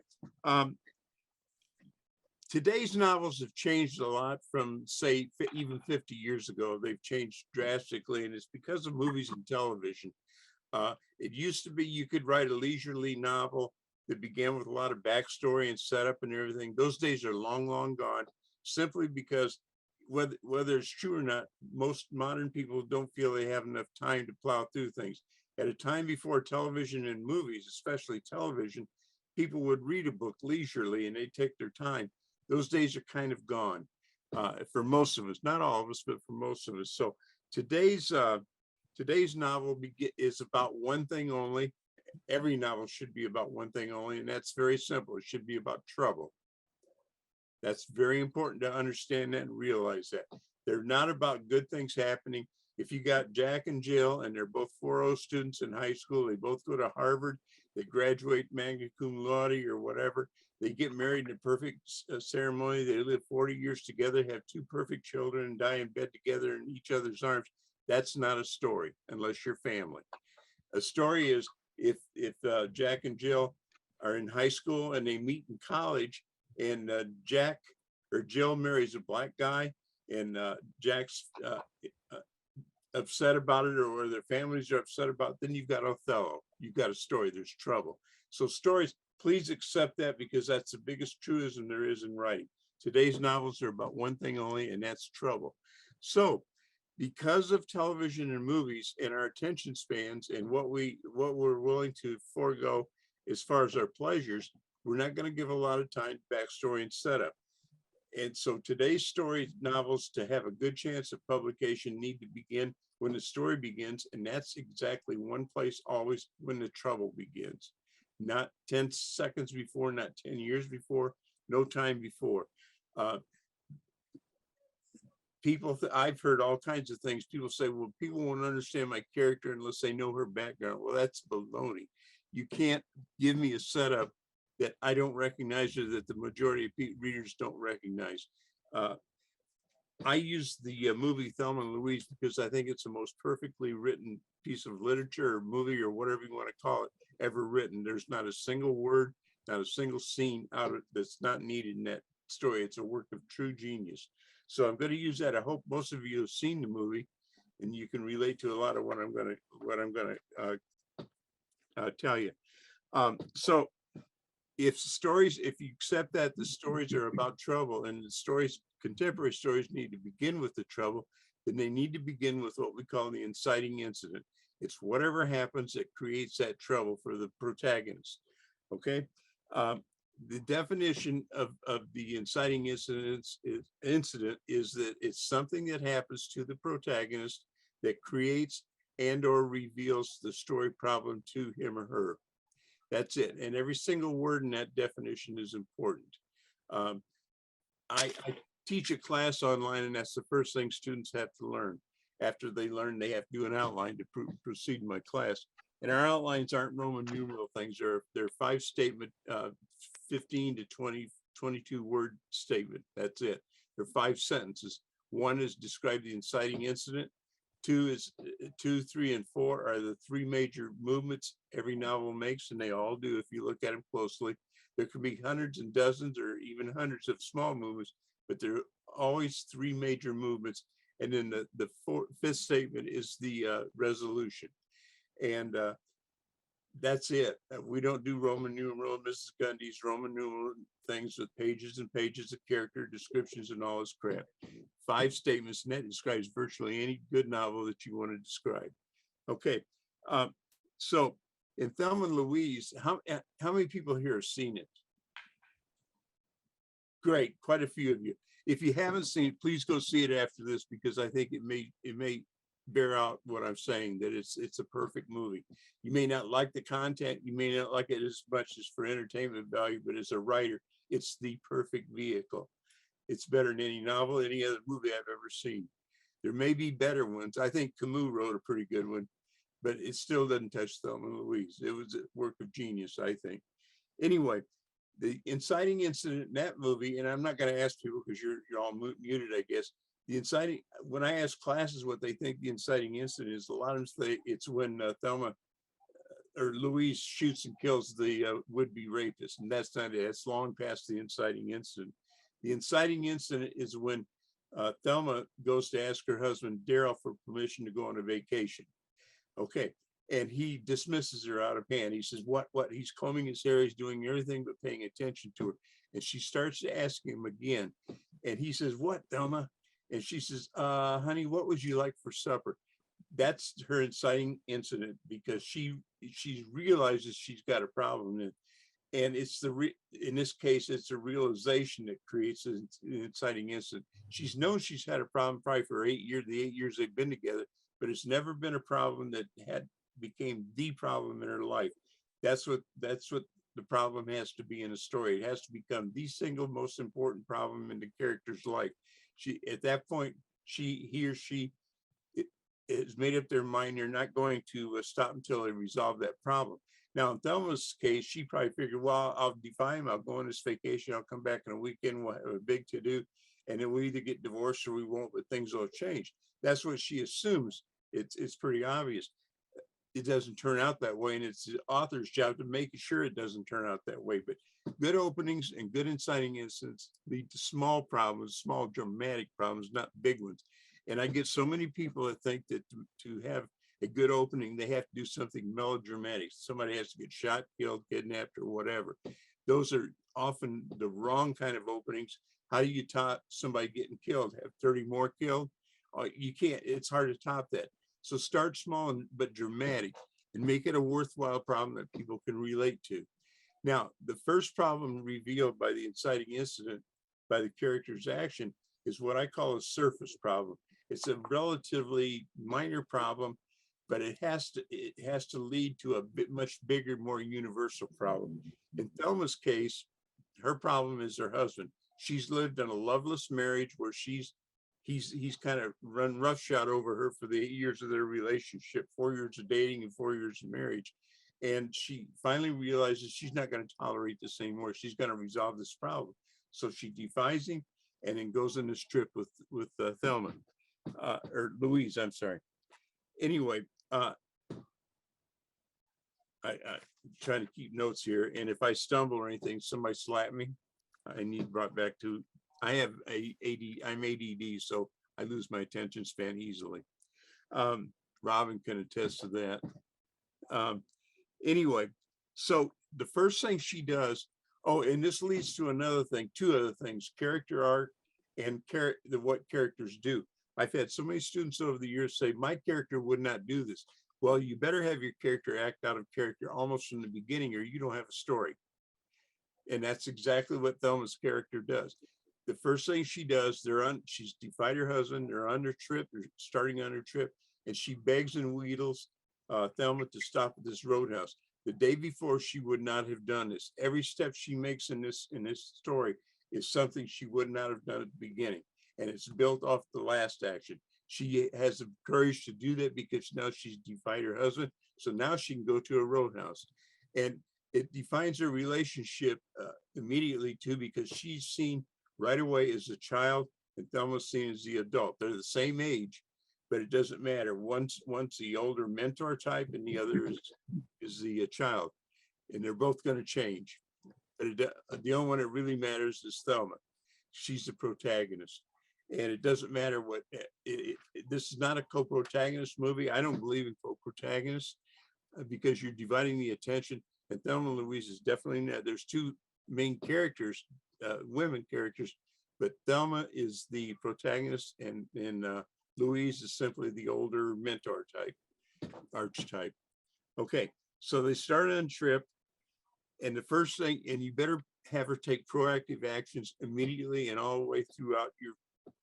today's novels have changed a lot from, say, even 50 years ago. They've changed drastically, and it's because of movies and television. It used to be you could write a leisurely novel that began with a lot of backstory and setup and everything. Those days are long, long gone, simply because whether it's true or not, most modern people don't feel they have enough time to plow through things. At a time before television and movies, especially television, people would read a book leisurely and they'd take their time. Those days are kind of gone for most of us, not all of us, but for most of us. So today's novel is about one thing only. Every novel should be about one thing only, and that's very simple. It should be about trouble. That's very important to understand that and realize that. They're not about good things happening. If you got Jack and Jill, and they're both 4.0 students in high school, they both go to Harvard, they graduate magna cum laude or whatever, they get married in a perfect ceremony, they live 40 years together, have 2 perfect children, and die in bed together in each other's arms. That's not a story, unless you're family. A story is if Jack and Jill are in high school and they meet in college, and Jack or Jill marries a black guy, and Jack's upset about it, or their families are upset about it, then you've got Othello. You've got a story. There's trouble. So stories, please accept that, because that's the biggest truism there is in writing. Today's novels are about one thing only, and that's trouble. So because of television and movies and our attention spans and what we're willing to forego as far as our pleasures, we're not going to give a lot of time to backstory and setup. And so today's story novels, to have a good chance of publication, need to begin when the story begins. And that's exactly one place, always, when the trouble begins. Not 10 seconds before, not 10 years before, no time before. I've heard all kinds of things. People say, well, people won't understand my character unless they know her background. Well, that's baloney. You can't give me a setup that I don't recognize, or that the majority of readers don't recognize. I use the movie Thelma and Louise because I think it's the most perfectly written piece of literature or movie or whatever you want to call it ever written. There's not a single word, not a single scene out of it that's not needed in that story. It's a work of true genius. So I'm going to use that. I hope most of you have seen the movie and you can relate to a lot of what I'm going to tell you. So if you accept that the stories are about trouble and the stories, contemporary stories need to begin with the trouble, then they need to begin with what we call the inciting incident. It's whatever happens that creates that trouble for the protagonist. Okay. The definition of the inciting incident is that it's something that happens to the protagonist that creates and or reveals the story problem to him or her. That's it. And every single word in that definition is important. I teach a class online, and that's the first thing students have to learn. After they learn, they have to do an outline to proceed in my class. And our outlines aren't Roman numeral things. They're 5-statement, 15 to 20, 22 word statement. That's it. They're 5 sentences. 1 is describe the inciting incident. 2, 3, and 4 are the 3 major movements every novel makes, and they all do if you look at them closely. There could be hundreds and dozens or even hundreds of small movements, but there are always 3 major movements. And then the 5th statement is the resolution. And that's it. We don't do Roman numeral, Mrs. Gundy's Roman numeral things with pages and pages of character descriptions and all this crap. 5 statements, and that describes virtually any good novel that you want to describe. Okay, so in Thelma and Louise, how many people here have seen it? Great, quite a few of you. If you haven't seen it, please go see it after this, because I think it may bear out what I'm saying, that it's a perfect movie. You may not like the content, you may not like it as much as for entertainment value, but as a writer, it's the perfect vehicle. It's better than any novel, any other movie I've ever seen. There may be better ones. I think Camus wrote a pretty good one, but it still doesn't touch Thelma and Louise. It was a work of genius, I think. Anyway, the inciting incident in that movie, and I'm not going to ask people because you're all muted, I guess. The inciting, when I ask classes what they think the inciting incident is, a lot of them say it's when Thelma or Louise shoots and kills the would-be rapist, and that's not it. It's long past the inciting incident. The inciting incident is when Thelma goes to ask her husband Daryl for permission to go on a vacation. Okay, and he dismisses her out of hand. He says, "What? He's combing his hair. He's doing everything but paying attention to her." And she starts to ask him again, and he says, "What, Thelma?" And she says, "Honey, what would you like for supper?" That's her inciting incident, because she realizes she's got a problem, and it's in this case, it's a realization that creates an inciting incident. She's known she's had a problem probably for the 8 years they've been together, but it's never been a problem that became the problem in her life. That's what the problem has to be in a story. It has to become the single most important problem in the character's life. At that point, he or she has made up their mind they're not going to stop until they resolve that problem. Now, in Thelma's case, she probably figured, well, I'll defy him. I'll go on this vacation. I'll come back in a weekend. We'll have a big to-do. And then we'll either get divorced or we won't, but things will change. That's what she assumes. It's pretty obvious. It doesn't turn out that way. And it's the author's job to make sure it doesn't turn out that way. But good openings and good inciting incidents lead to small problems, small dramatic problems, not big ones. And I get so many people that think that to have a good opening, they have to do something melodramatic. Somebody has to get shot, killed, kidnapped, or whatever. Those are often the wrong kind of openings. How do you top somebody getting killed? Have 30 more killed? You can't. It's hard to top that. So start small but dramatic, and make it a worthwhile problem that people can relate to. Now, the first problem revealed by the inciting incident, by the character's action, is what I call a surface problem. It's a relatively minor problem, but it has to lead to a much bigger, more universal problem. In Thelma's case, her problem is her husband. She's lived in a loveless marriage where he's kind of run roughshod over her for the 8 years of their relationship, 4 years of dating and 4 years of marriage. And she finally realizes she's not going to tolerate this anymore. She's going to resolve this problem. So she defies him and then goes on this trip with Thelma. Or Louise, I'm sorry. Anyway, I trying to keep notes here, and if I stumble or anything, somebody slap me. I need brought back to. I have I'm ADD, so I lose my attention span easily. Robin can attest to that. Anyway, so the first thing she does Oh, and this leads to another thing, two other things, character arc and what characters do. I've had so many students over the years say, my character would not do this. Well, you better have your character act out of character almost from the beginning, or you don't have a story. And that's exactly what Thelma's character does. The first thing she does, she's defied her husband, they're on their trip, they're starting on her trip, and she begs and wheedles Thelma to stop at this roadhouse. The day before, she would not have done this. Every step she makes in this story is something she would not have done at the beginning. And it's built off the last action. She has the courage to do that because now she's defied her husband. So now she can go to a roadhouse. And it defines her relationship immediately too, because she's seen right away as a child and Thelma's seen as the adult. They're the same age, but it doesn't matter. One's the older mentor type and the other is the child. And they're both going to change. But the only one that really matters is Thelma. She's the protagonist. And it doesn't matter what, this is not a co-protagonist movie. I don't believe in co-protagonists because you're dividing the attention. And Thelma and Louise is definitely not. There's two main characters, women characters, but Thelma is the protagonist and Louise is simply the older mentor type, archetype. Okay, so they start on a trip, and the first thing, and you better have her take proactive actions immediately and all the way throughout your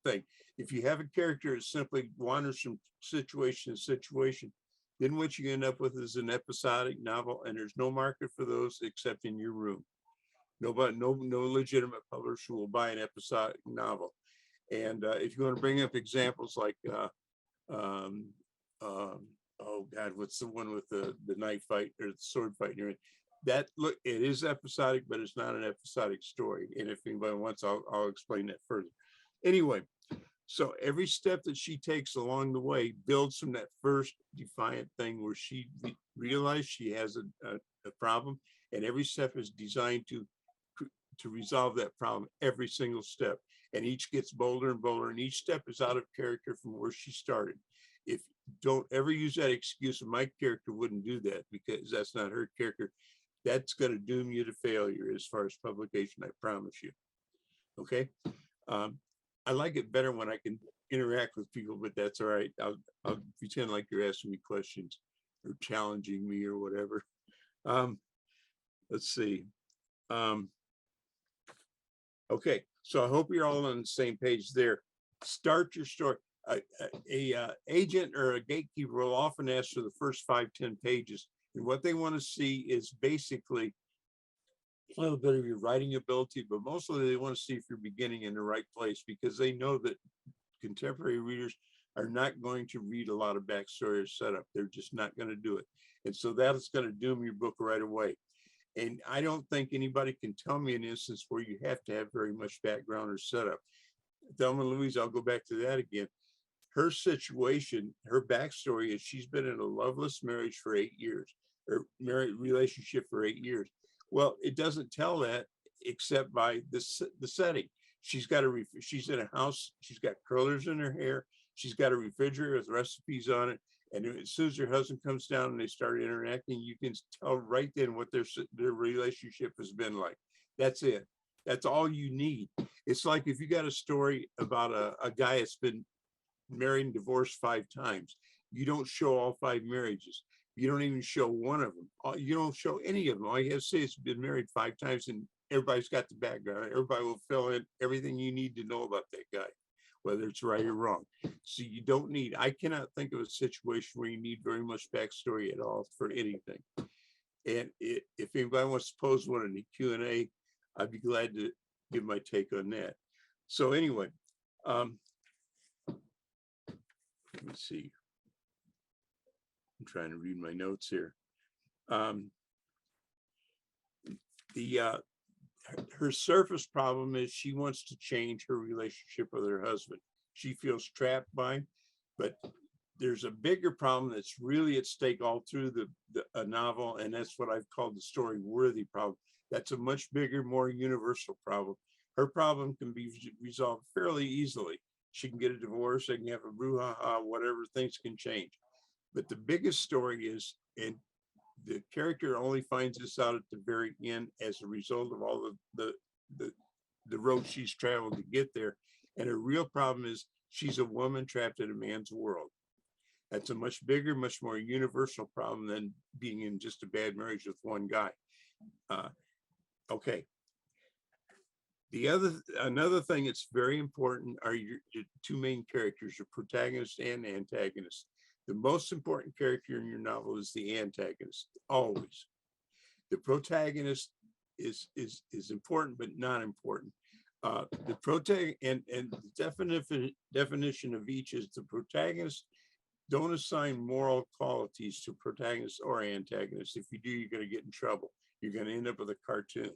thing. If you have a character that simply wanders from situation to situation, then what you end up with is an episodic novel, and there's no market for those except in your room. Nobody, no legitimate publisher will buy an episodic novel. And if you want to bring up examples like, oh God, what's the one with the knife fight or the sword fight? That look, it is episodic, but it's not an episodic story. And if anybody wants, I'll explain that further. Anyway, so every step that she takes along the way builds from that first defiant thing where she realized she has a problem, and every step is designed to resolve that problem, every single step. And each gets bolder and bolder, and each step is out of character from where she started. If don't ever use that excuse, my character wouldn't do that because that's not her character. That's going to doom you to failure as far as publication, I promise you. Okay. I like it better when I can interact with people, but that's all right. I'll pretend like you're asking me questions or challenging me or whatever. Let's see. Okay, so I hope you're all on the same page there. Start your story. A agent or a gatekeeper will often ask for the first 5-10 pages, and what they want to see is basically a little bit of your writing ability, but mostly they want to see if you're beginning in the right place, because they know that contemporary readers are not going to read a lot of backstory or setup. They're just not going to do it. And so that's going to doom your book right away. And I don't think anybody can tell me an instance where you have to have very much background or setup. Thelma and Louise, I'll go back to that again. Her situation, her backstory is she's been in a loveless marriage for 8 years, or married relationship for 8 years. Well, it doesn't tell that except by the setting. She's in a house. She's got curlers in her hair. She's got a refrigerator with recipes on it. And as soon as her husband comes down and they start interacting, you can tell right then what their relationship has been like. That's it. That's all you need. It's like if you got a story about a guy that's been married and divorced 5 times, you don't show all 5 marriages. You don't even show one of them. You don't show any of them. All you have to say is been married 5 times and everybody's got the background. Everybody will fill in everything you need to know about that guy, whether it's right or wrong. So you don't need, I cannot think of a situation where you need very much backstory at all for anything. And if anybody wants to pose one in the Q&A, I'd be glad to give my take on that. So anyway, let me see. I'm trying to read my notes here. Her surface problem is she wants to change her relationship with her husband. She feels trapped by him, but there's a bigger problem that's really at stake all through the novel, and that's what I've called the story worthy problem. That's a much bigger, more universal problem. Her problem can be resolved fairly easily. She can get a divorce, they can have a brouhaha, whatever, things can change. But the biggest story is, and the character only finds this out at the very end as a result of all the road she's traveled to get there. And her real problem is she's a woman trapped in a man's world. That's a much bigger, much more universal problem than being in just a bad marriage with one guy. Okay. Another thing that's very important are your two main characters, your protagonist and antagonist. The most important character in your novel is the antagonist, always. The protagonist is important, but not important. The protagonist and the definition of each is the protagonist. Don't assign moral qualities to protagonist or antagonist. If you do, you're going to get in trouble. You're going to end up with a cartoon.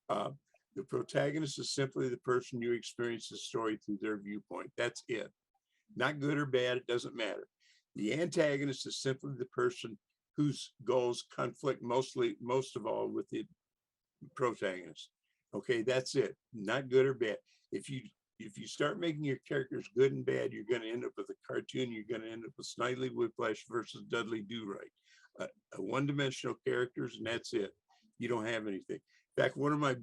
The protagonist is simply the person you experience the story through their viewpoint. That's it. Not good or bad, it doesn't matter. The antagonist is simply the person whose goals conflict most of all with the protagonist. Okay, that's it. Not good or bad. If you start making your characters good and bad, you're going to end up with a cartoon. You're going to end up with Snidely Whiplash versus Dudley Do-Right. One-dimensional characters, and that's it. You don't have anything. In fact, one of my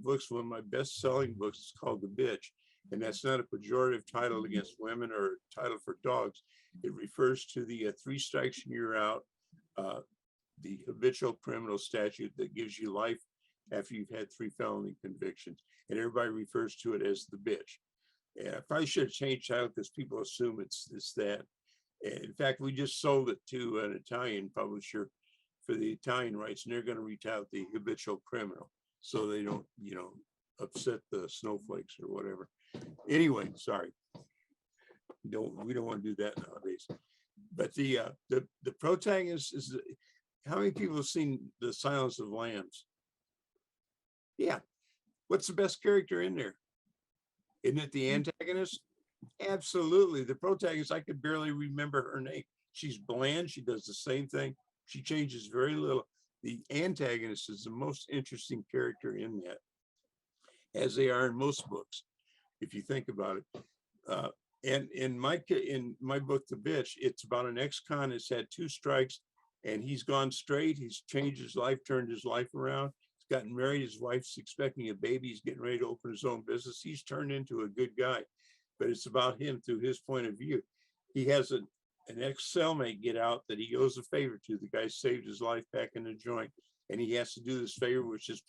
best-selling books is called The Bitch, and that's not a pejorative title against women or a title for dogs. It refers to the 3 strikes and you're out, the habitual criminal statute that gives you life after you've had 3 felony convictions, and everybody refers to it as The Bitch. And I probably should have changed title because people assume it's that. And in fact, we just sold it to an Italian publisher for the Italian rights, and they're going to retitle the habitual criminal, so they don't, upset the snowflakes or whatever. Anyway, sorry. We don't want to do that nowadays. But the protagonist is, how many people have seen The Silence of the Lambs? Yeah. What's the best character in there? Isn't it the antagonist? Absolutely. The protagonist, I could barely remember her name. She's bland. She does the same thing. She changes very little. The antagonist is the most interesting character in that, as they are in most books, if you think about it. And in my book, The Bitch, it's about an ex-con that's had 2 strikes, and he's gone straight. He's changed his life, turned his life around. He's gotten married. His wife's expecting a baby. He's getting ready to open his own business. He's turned into a good guy, but it's about him through his point of view. He has an ex-cellmate get out that he owes a favor to. The guy saved his life back in the joint, and he has to do this favor, which is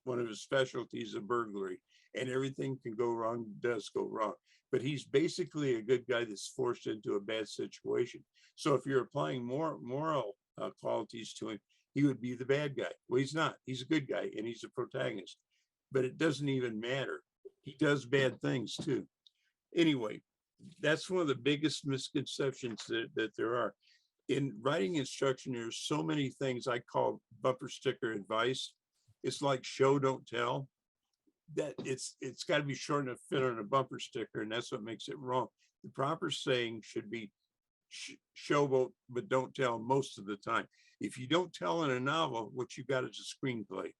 one of his specialties, a burglary. And everything can go wrong, does go wrong. But he's basically a good guy that's forced into a bad situation. So if you're applying more moral qualities to him, he would be the bad guy. Well, he's not. He's a good guy, and he's a protagonist. But it doesn't even matter. He does bad things too. Anyway, that's one of the biggest misconceptions that there are. In writing instruction, there's so many things I call bumper sticker advice. It's like show, don't tell. That it's got to be short enough to fit on a bumper sticker, and that's what makes it wrong. The proper saying should be show, but don't tell most of the time. If you don't tell in a novel, what you got is a screenplay.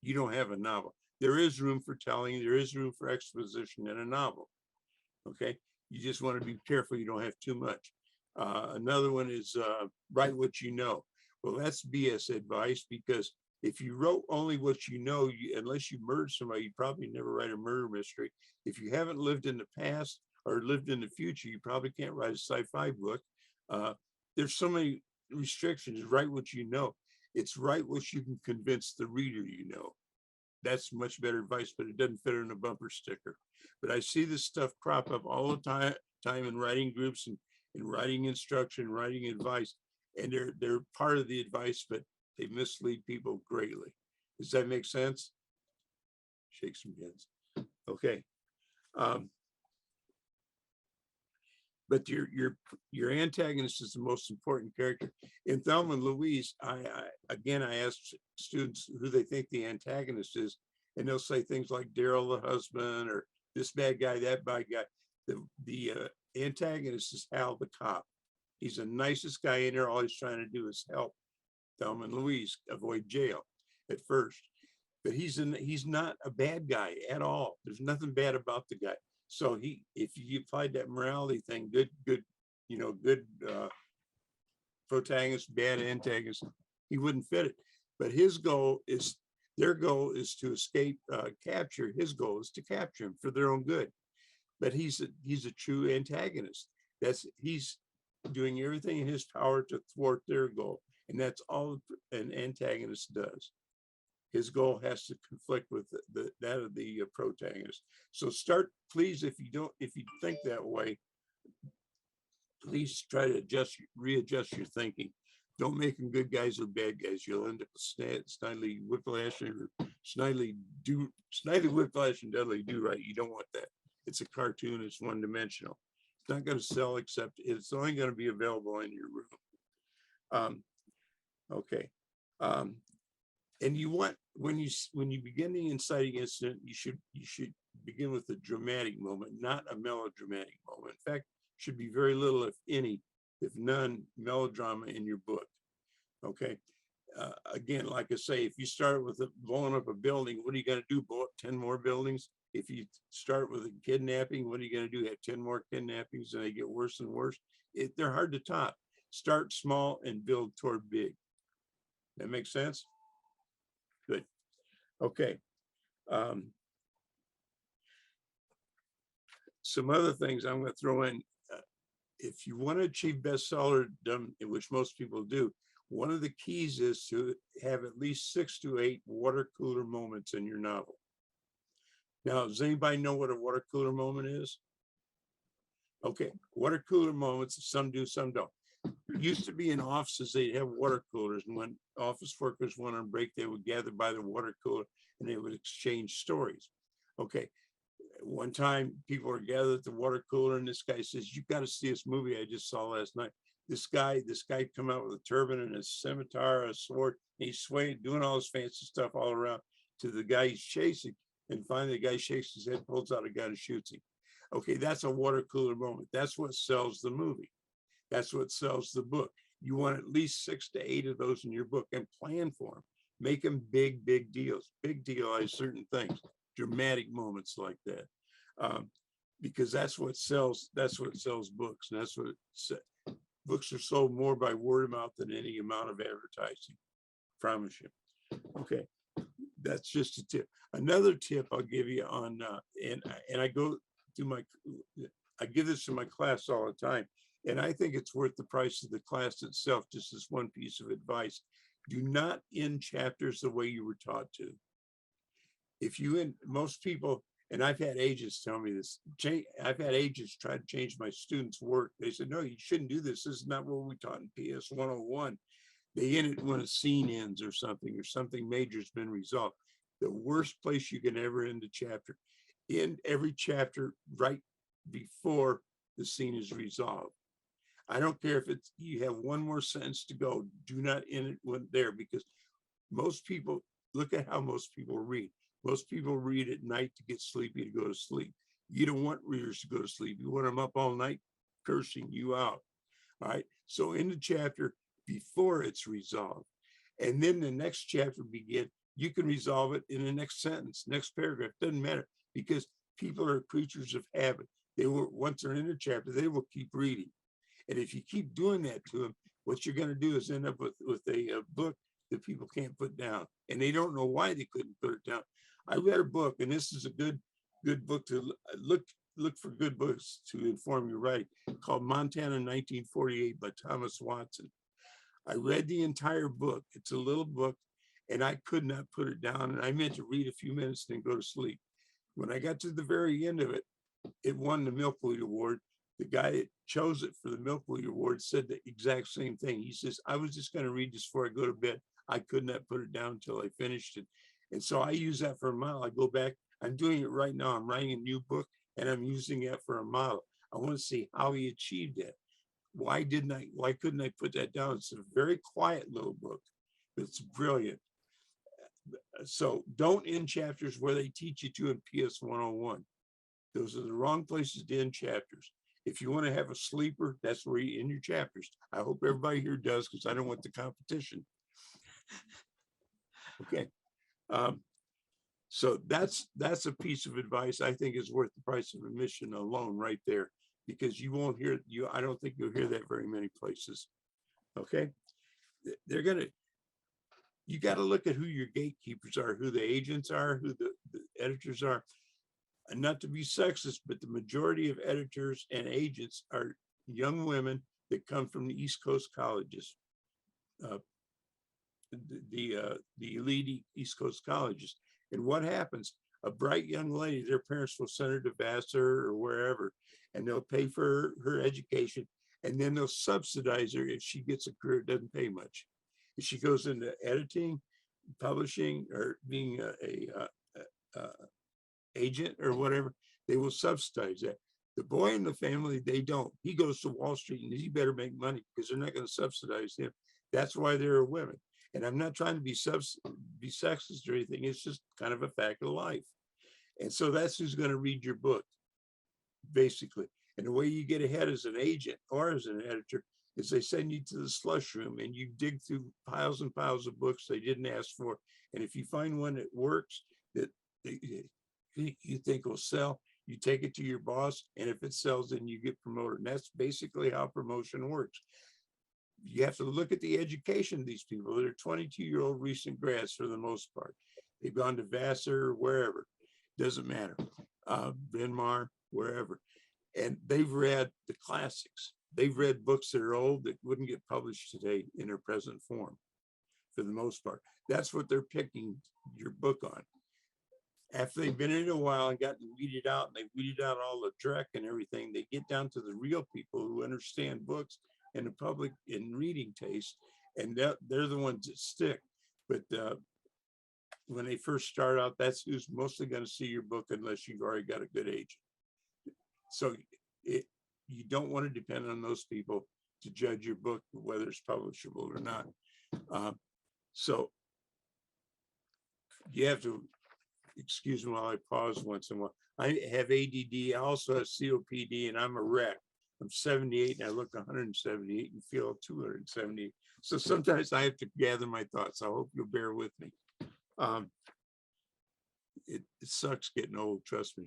You don't have a novel. There is room for telling. There is room for exposition in a novel. Okay, you just want to be careful you don't have too much. Another one is write what you know. Well, that's BS advice, because if you wrote only what you know, unless you murdered somebody, you probably never write a murder mystery. If you haven't lived in the past or lived in the future, you probably can't write a sci-fi book. There's so many restrictions. Write what you know. It's write what you can convince the reader you know. That's much better advice, but it doesn't fit in a bumper sticker. But I see this stuff crop up all the time in writing groups and in writing instruction, writing advice, and they're part of the advice, but they mislead people greatly. Does that make sense? Shake some heads. Okay. But your antagonist is the most important character. In Thelma and Louise, I asked students who they think the antagonist is, and they'll say things like Daryl the husband, or this bad guy, that bad guy. The antagonist is Hal the cop. He's the nicest guy in there. All he's trying to do is help Thelma and Louise avoid jail at first. But he's not a bad guy at all. There's nothing bad about the guy. So if you applied that morality thing, good protagonist, bad antagonist, he wouldn't fit it. But his goal is, their goal is to escape capture. His goal is to capture him for their own good. But he's a true antagonist. He's doing everything in his power to thwart their goal. And that's all an antagonist does. His goal has to conflict with that of the protagonist. So please, if you think that way, please try to readjust your thinking. Don't make them good guys or bad guys. You'll end up with Snidely Whiplash or Snidely Whiplash and Dudley Do Right. You don't want that. It's a cartoon. It's one dimensional. It's not going to sell, except it's only going to be available in your room. Okay. And you want, when you begin the inciting incident, you should begin with a dramatic moment, not a melodramatic moment. In fact, should be very little, if any, if none, melodrama in your book. Okay. Again, like I say, if you start with blowing up a building, what are you going to do? Blow up 10 more buildings? If you start with a kidnapping, what are you going to do? Have 10 more kidnappings and they get worse and worse? They're hard to top. Start small and build toward big. That makes sense? Good. Okay. Some other things I'm going to throw in. If you want to achieve bestseller, which most people do, one of the keys is to have at least 6 to 8 water cooler moments in your novel. Now, does anybody know what a water cooler moment is? Okay, water cooler moments, some do, some don't. It used to be in offices, they'd have water coolers, and when office workers went on break, they would gather by the water cooler and they would exchange stories. Okay, one time people were gathered at the water cooler and this guy says, "You got to see this movie I just saw last night." This guy come out with a turban and a scimitar, a sword, and he's swaying, doing all this fancy stuff all around to the guy he's chasing. And finally the guy shakes his head, pulls out a gun and shoots him. Okay, that's a water cooler moment. That's what sells the movie. That's what sells the book. You want at least 6 to 8 of those in your book and plan for them. Make them big deals. Big dealize certain things, dramatic moments like that. Because that's what sells books. And that's what books are sold more by word of mouth than any amount of advertising. Promise you. Okay. That's just a tip. Another tip I'll give you on, and I give this to my class all the time, and I think it's worth the price of the class itself. Just as one piece of advice: do not end chapters the way you were taught to. If you end, most people, and I've had agents tell me this. I've had agents try to change my students' work. They said, "No, you shouldn't do this. This is not what we taught in PS 101." They end it when a scene ends or something major has been resolved. The worst place you can ever end a chapter. End every chapter right before the scene is resolved. I don't care if you have one more sentence to go. Do not end it there, because most people, look at how most people read. Most people read at night to get sleepy, to go to sleep. You don't want readers to go to sleep. You want them up all night cursing you out. All right. So in the chapter before it's resolved, and then the next chapter begin, you can resolve it in the next sentence, next paragraph. Doesn't matter, because people are creatures of habit. Once they're in a chapter, they will keep reading. And if you keep doing that to them, what you're going to do is end up with a book that people can't put down, and they don't know why they couldn't put it down. I read a book, and this is a good book to look for good books to inform you right, called Montana 1948 by Thomas Watson. I read the entire book. It's a little book, and I could not put it down. And I meant to read a few minutes and then go to sleep. When I got to the very end of it, it won the Milkweed Award. The guy that chose it for the Milkweed Award said the exact same thing. He says, "I was just going to read this before I go to bed. I could not put it down until I finished it." And so I use that for a model. I go back. I'm doing it right now. I'm writing a new book, and I'm using it for a model. I want to see how he achieved that. Why couldn't I put that down? It's a very quiet little book, but it's brilliant. So don't end chapters where they teach you to in PS 101. Those are the wrong places to end chapters. If you want to have a sleeper, that's where you end your chapters. I hope everybody here does, because I don't want the competition. Okay. So that's a piece of advice I think is worth the price of admission alone right there, because you won't hear I don't think you'll hear that very many places. Okay. You got to look at who your gatekeepers are, who the agents are, who the editors are. And not to be sexist, but the majority of editors and agents are young women that come from the East Coast colleges, the elite East Coast colleges. And what happens? A bright young lady, their parents will send her to Vassar or wherever, and they'll pay for her education, and then they'll subsidize her if she gets a career. It doesn't pay much. If she goes into editing, publishing, or being a agent or whatever, they will subsidize that. The boy in the family, they don't. He goes to Wall Street and he better make money because they're not going to subsidize him. That's why there are women. And I'm not trying to be sexist or anything. It's just kind of a fact of life. And so that's who's going to read your book, basically. And the way you get ahead as an agent or as an editor is they send you to the slush room and you dig through piles and piles of books they didn't ask for. And if you find one that works, that you think will sell, you take it to your boss. And if it sells, then you get promoted. And that's basically how promotion works. You have to look at the education of these people. They're 22-year-old recent grads for the most part. They've gone to Vassar or wherever, doesn't matter, Bryn Mawr, wherever. And they've read the classics. They've read books that are old that wouldn't get published today in their present form, for the most part. That's what they're picking your book on. After they've been in it a while and gotten weeded out, and they weeded out all the dreck and everything, they get down to the real people who understand books and the public in reading taste, and they're the ones that stick. But when they first start out, that's who's mostly going to see your book unless you've already got a good agent. So you don't want to depend on those people to judge your book, whether it's publishable or not. So you have to excuse me while I pause once in a while. I have ADD, I also have COPD, and I'm a wreck. I'm 78 and I look 178 and feel 278. So sometimes I have to gather my thoughts. I hope you'll bear with me. It sucks getting old, trust me.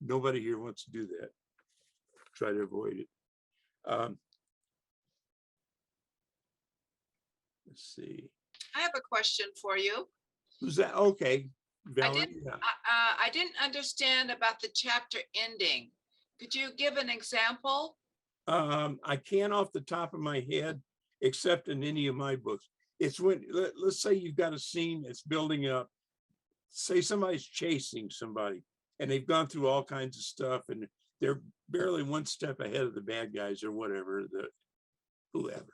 Nobody here wants to do that. Try to avoid it. Let's see. I have a question for you. Who's that? Okay. Valerie, I didn't understand about the chapter ending. Could you give an example? I can't off the top of my head, except in any of my books. It's when, let's say you've got a scene that's building up. Say somebody's chasing somebody and they've gone through all kinds of stuff and they're barely one step ahead of the bad guys or whatever, whoever.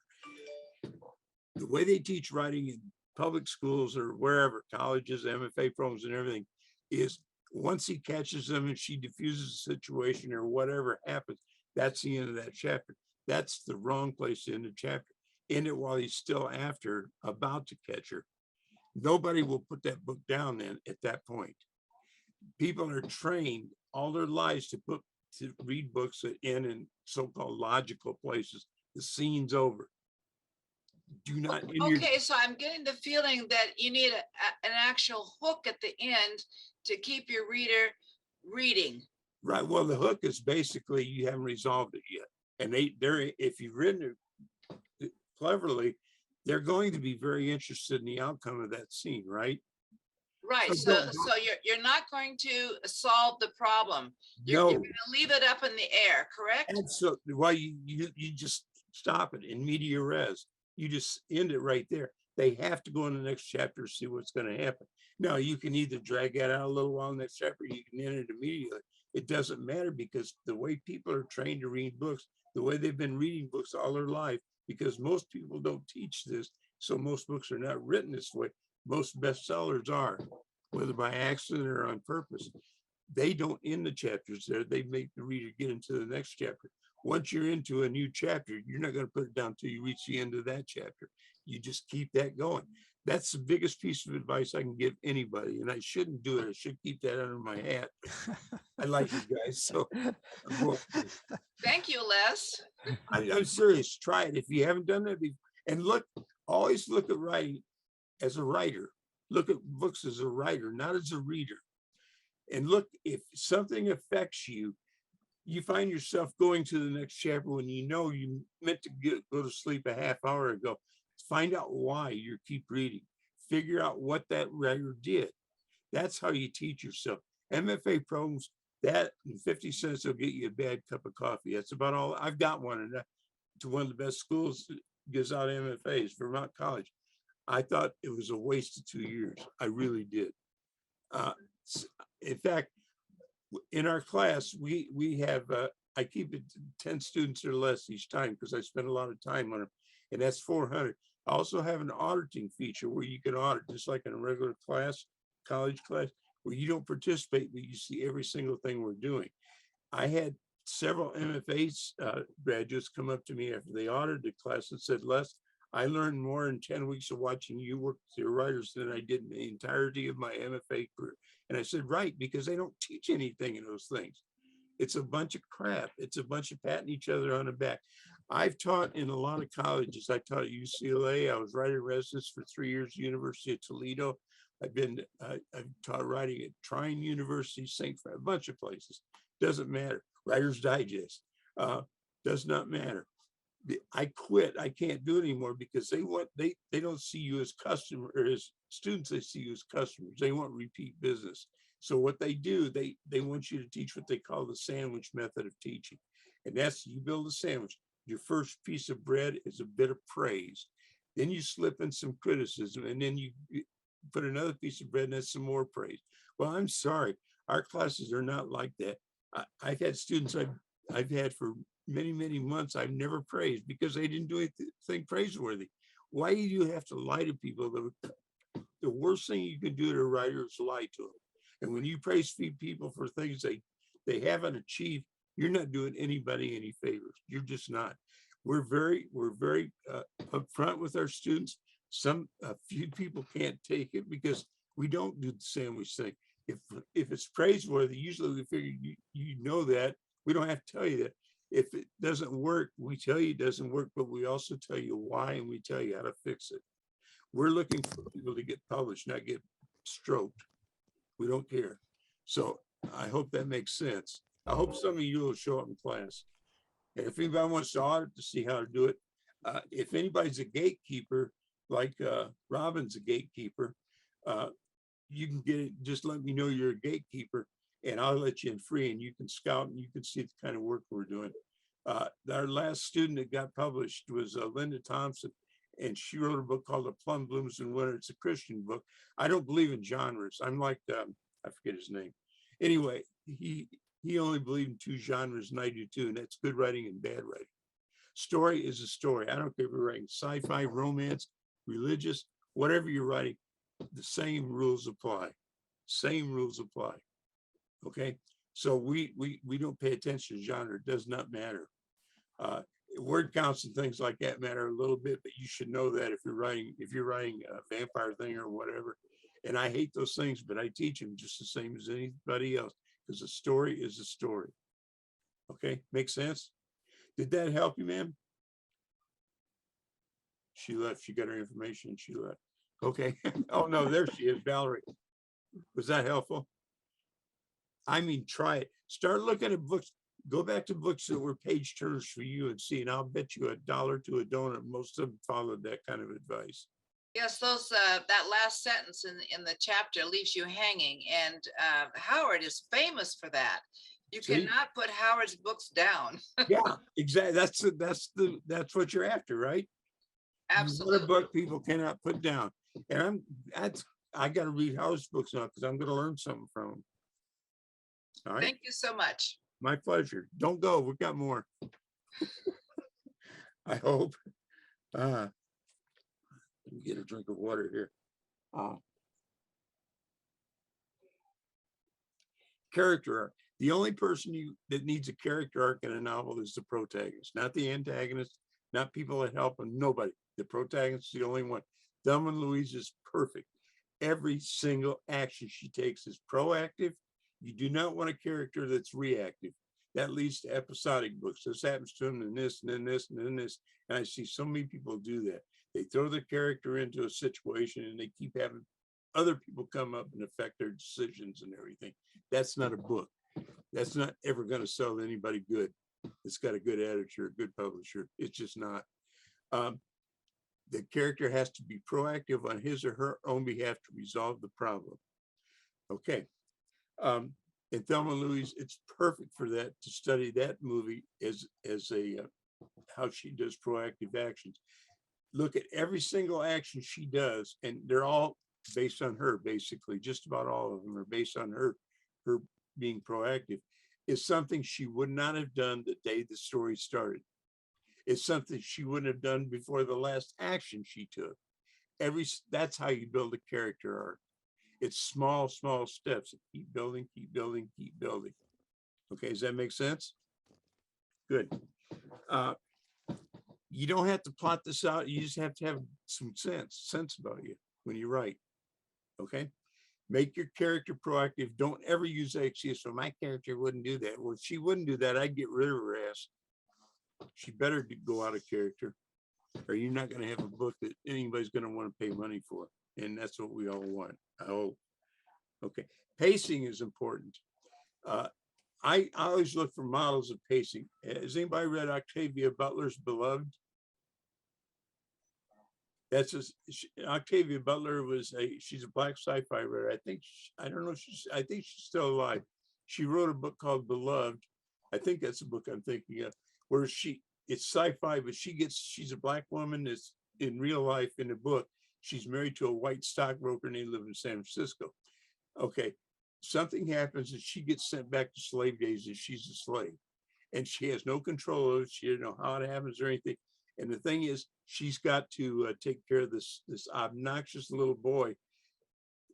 The way they teach writing in public schools or wherever, colleges, MFA programs and everything, is once he catches them and she diffuses the situation or whatever happens, that's the end of that chapter. That's the wrong place to end the chapter. End it while he's still about to catch her. Nobody will put that book down then at that point. People are trained all their lives to read books that end in so-called logical places. The scene's over. Do not Okay, so I'm getting the feeling that you need an actual hook at the end to keep your reader reading. Right. Well, the hook is basically you haven't resolved it yet. And they're if you've written it cleverly, they're going to be very interested in the outcome of that scene, right? Right. So you're not going to solve the problem. You're going to leave it up in the air, correct? And so why you just stop it in media res. You just end it right there. They have to go in the next chapter to see what's going to happen. Now you can either drag that out a little while in the next chapter, you can end it immediately. It doesn't matter because the way people are trained to read books, the way they've been reading books all their life, because most people don't teach this. So most books are not written this way. Most bestsellers are, whether by accident or on purpose. They don't end the chapters there. They make the reader get into the next chapter. Once you're into a new chapter, you're not going to put it down till you reach the end of that chapter. You just keep that going. That's the biggest piece of advice I can give anybody. And I shouldn't do it. I should keep that under my hat. I like you guys. So thank you, Les. I'm serious. Try it. If you haven't done that before. And always look at writing as a writer. Look at books as a writer, not as a reader. And look, if something affects you, you find yourself going to the next chapter when you know you meant to go to sleep a half hour ago. Find out why you keep reading. figure out what that writer did. That's how you teach yourself. MFA programs, that and 50 cents will get you a bad cup of coffee. That's about all. I've got one, and to one of the best schools that gives out MFAs, Vermont College. I thought it was a waste of 2 years. I really did. In fact, in our class, we have, I keep it to 10 students or less each time because I spend a lot of time on them, and that's 400. I also have an auditing feature where you can audit just like in a regular class, college class, where you don't participate, but you see every single thing we're doing. I had several MFA graduates come up to me after they audited the class and said, Les, I learned more in 10 weeks of watching you work with your writers than I did in the entirety of my MFA career. And I said, right, because they don't teach anything in those things. It's a bunch of crap. It's a bunch of patting each other on the back. I've taught in a lot of colleges. I taught at UCLA. I was writing residence for 3 years, University of Toledo. I've taught writing at Trine University, St. Francis, a bunch of places. Doesn't matter. Writer's Digest. Does not matter. I quit. I can't do it anymore because they don't see you as customer or as students. They see you as customers. They want repeat business. So what they do, they want you to teach what they call the sandwich method of teaching. And that's, you build a sandwich. Your first piece of bread is a bit of praise. Then you slip in some criticism, and then you put another piece of bread and that's some more praise. Well, I'm sorry. Our classes are not like that. I've had students I've had for many, many months I've never praised because they didn't do anything praiseworthy. Why do you have to lie to people? The worst thing you can do to a writer is lie to them. And when you praise people for things they haven't achieved, you're not doing anybody any favors. You're just not. We're very upfront with our students. A few people can't take it because we don't do the sandwich thing. If it's praiseworthy, usually we figure you know that. We don't have to tell you that. If it doesn't work, we tell you it doesn't work, but we also tell you why and we tell you how to fix it. We're looking for people to get published, not get stroked. We don't care. So I hope that makes sense. I hope some of you will show up in class. And if anybody wants to audit to see how to do it, if anybody's a gatekeeper, like Robin's a gatekeeper, you can get it, just let me know you're a gatekeeper and I'll let you in free and you can scout and you can see the kind of work we're doing. Our last student that got published was Linda Thompson, and she wrote a book called The Plum Blooms in Winter. It's a Christian book. I don't believe in genres. I'm like, I forget his name. Anyway, he only believed in 2 genres and I do too, and that's good writing and bad writing. Story is a story. I don't care if you're writing sci-fi, romance, religious, whatever you're writing, the same rules apply. Same rules apply. Okay, so we don't pay attention to genre. It does not matter. Word counts and things like that matter a little bit, but you should know that if you're writing a vampire thing or whatever. And I hate those things, but I teach them just the same as anybody else because a story is a story. Okay, makes sense? Did that help you, ma'am? She left. She got her information and she left. Okay. Oh no, there she is, Valerie. Was that helpful? I mean, try it. Start looking at books. Go back to books that were page turners for you and see, and I'll bet you $1 to a donut. Most of them followed that kind of advice. Yes, those that last sentence in the chapter leaves you hanging, and Howard is famous for that. You cannot put Howard's books down. Yeah, exactly. That's what you're after, right? Absolutely. What a book people cannot put down. And I got to read Howard's books now because I'm going to learn something from them. All right. Thank you so much. My pleasure. Don't go. We've got more. I hope. Let me get a drink of water here. Character arc. The only person that needs a character arc in a novel is the protagonist, not the antagonist, not people that help him, nobody. The protagonist is the only one. Thelma and Louise is perfect. Every single action she takes is proactive. You do not want a character that's reactive. That leads to episodic books. This happens to them, and this, and then this, and then this. And I see so many people do that. They throw their character into a situation and they keep having other people come up and affect their decisions and everything. That's not a book. That's not ever going to sell to anybody good. It's got a good editor, a good publisher. It's just not. The character has to be proactive on his or her own behalf to resolve the problem. Okay. And Thelma and Louise, it's perfect for that, to study that movie as a how she does proactive actions. Look at every single action she does, and they're all based on her, basically. Just about all of them are based on her being proactive. Is something she would not have done the day the story started. It's something she wouldn't have done before the last action she took. That's how you build a character arc. It's small steps. Keep building, keep building, keep building. Okay, does that make sense? Good. You don't have to plot this out. You just have to have some sense about you when you write. Okay. Make your character proactive. Don't ever use that excuse. So my character wouldn't do that. Well, if she wouldn't do that, I'd get rid of her ass. She better go out of character, or you're not going to have a book that anybody's going to want to pay money for. And that's what we all want. I hope. Okay. Pacing is important. I always look for models of pacing. Has anybody read Octavia Butler's Beloved? That's Octavia Butler she's a black sci-fi writer. I don't know. I think she's still alive. She wrote a book called Beloved. I think that's the book I'm thinking of, where it's sci-fi, but she's a black woman that's in real life in the book. She's married to a white stockbroker and they live in San Francisco. Okay. Something happens and she gets sent back to slave days and she's a slave. And she has no control of it. She doesn't know how it happens or anything. And the thing is, she's got to take care of this obnoxious little boy.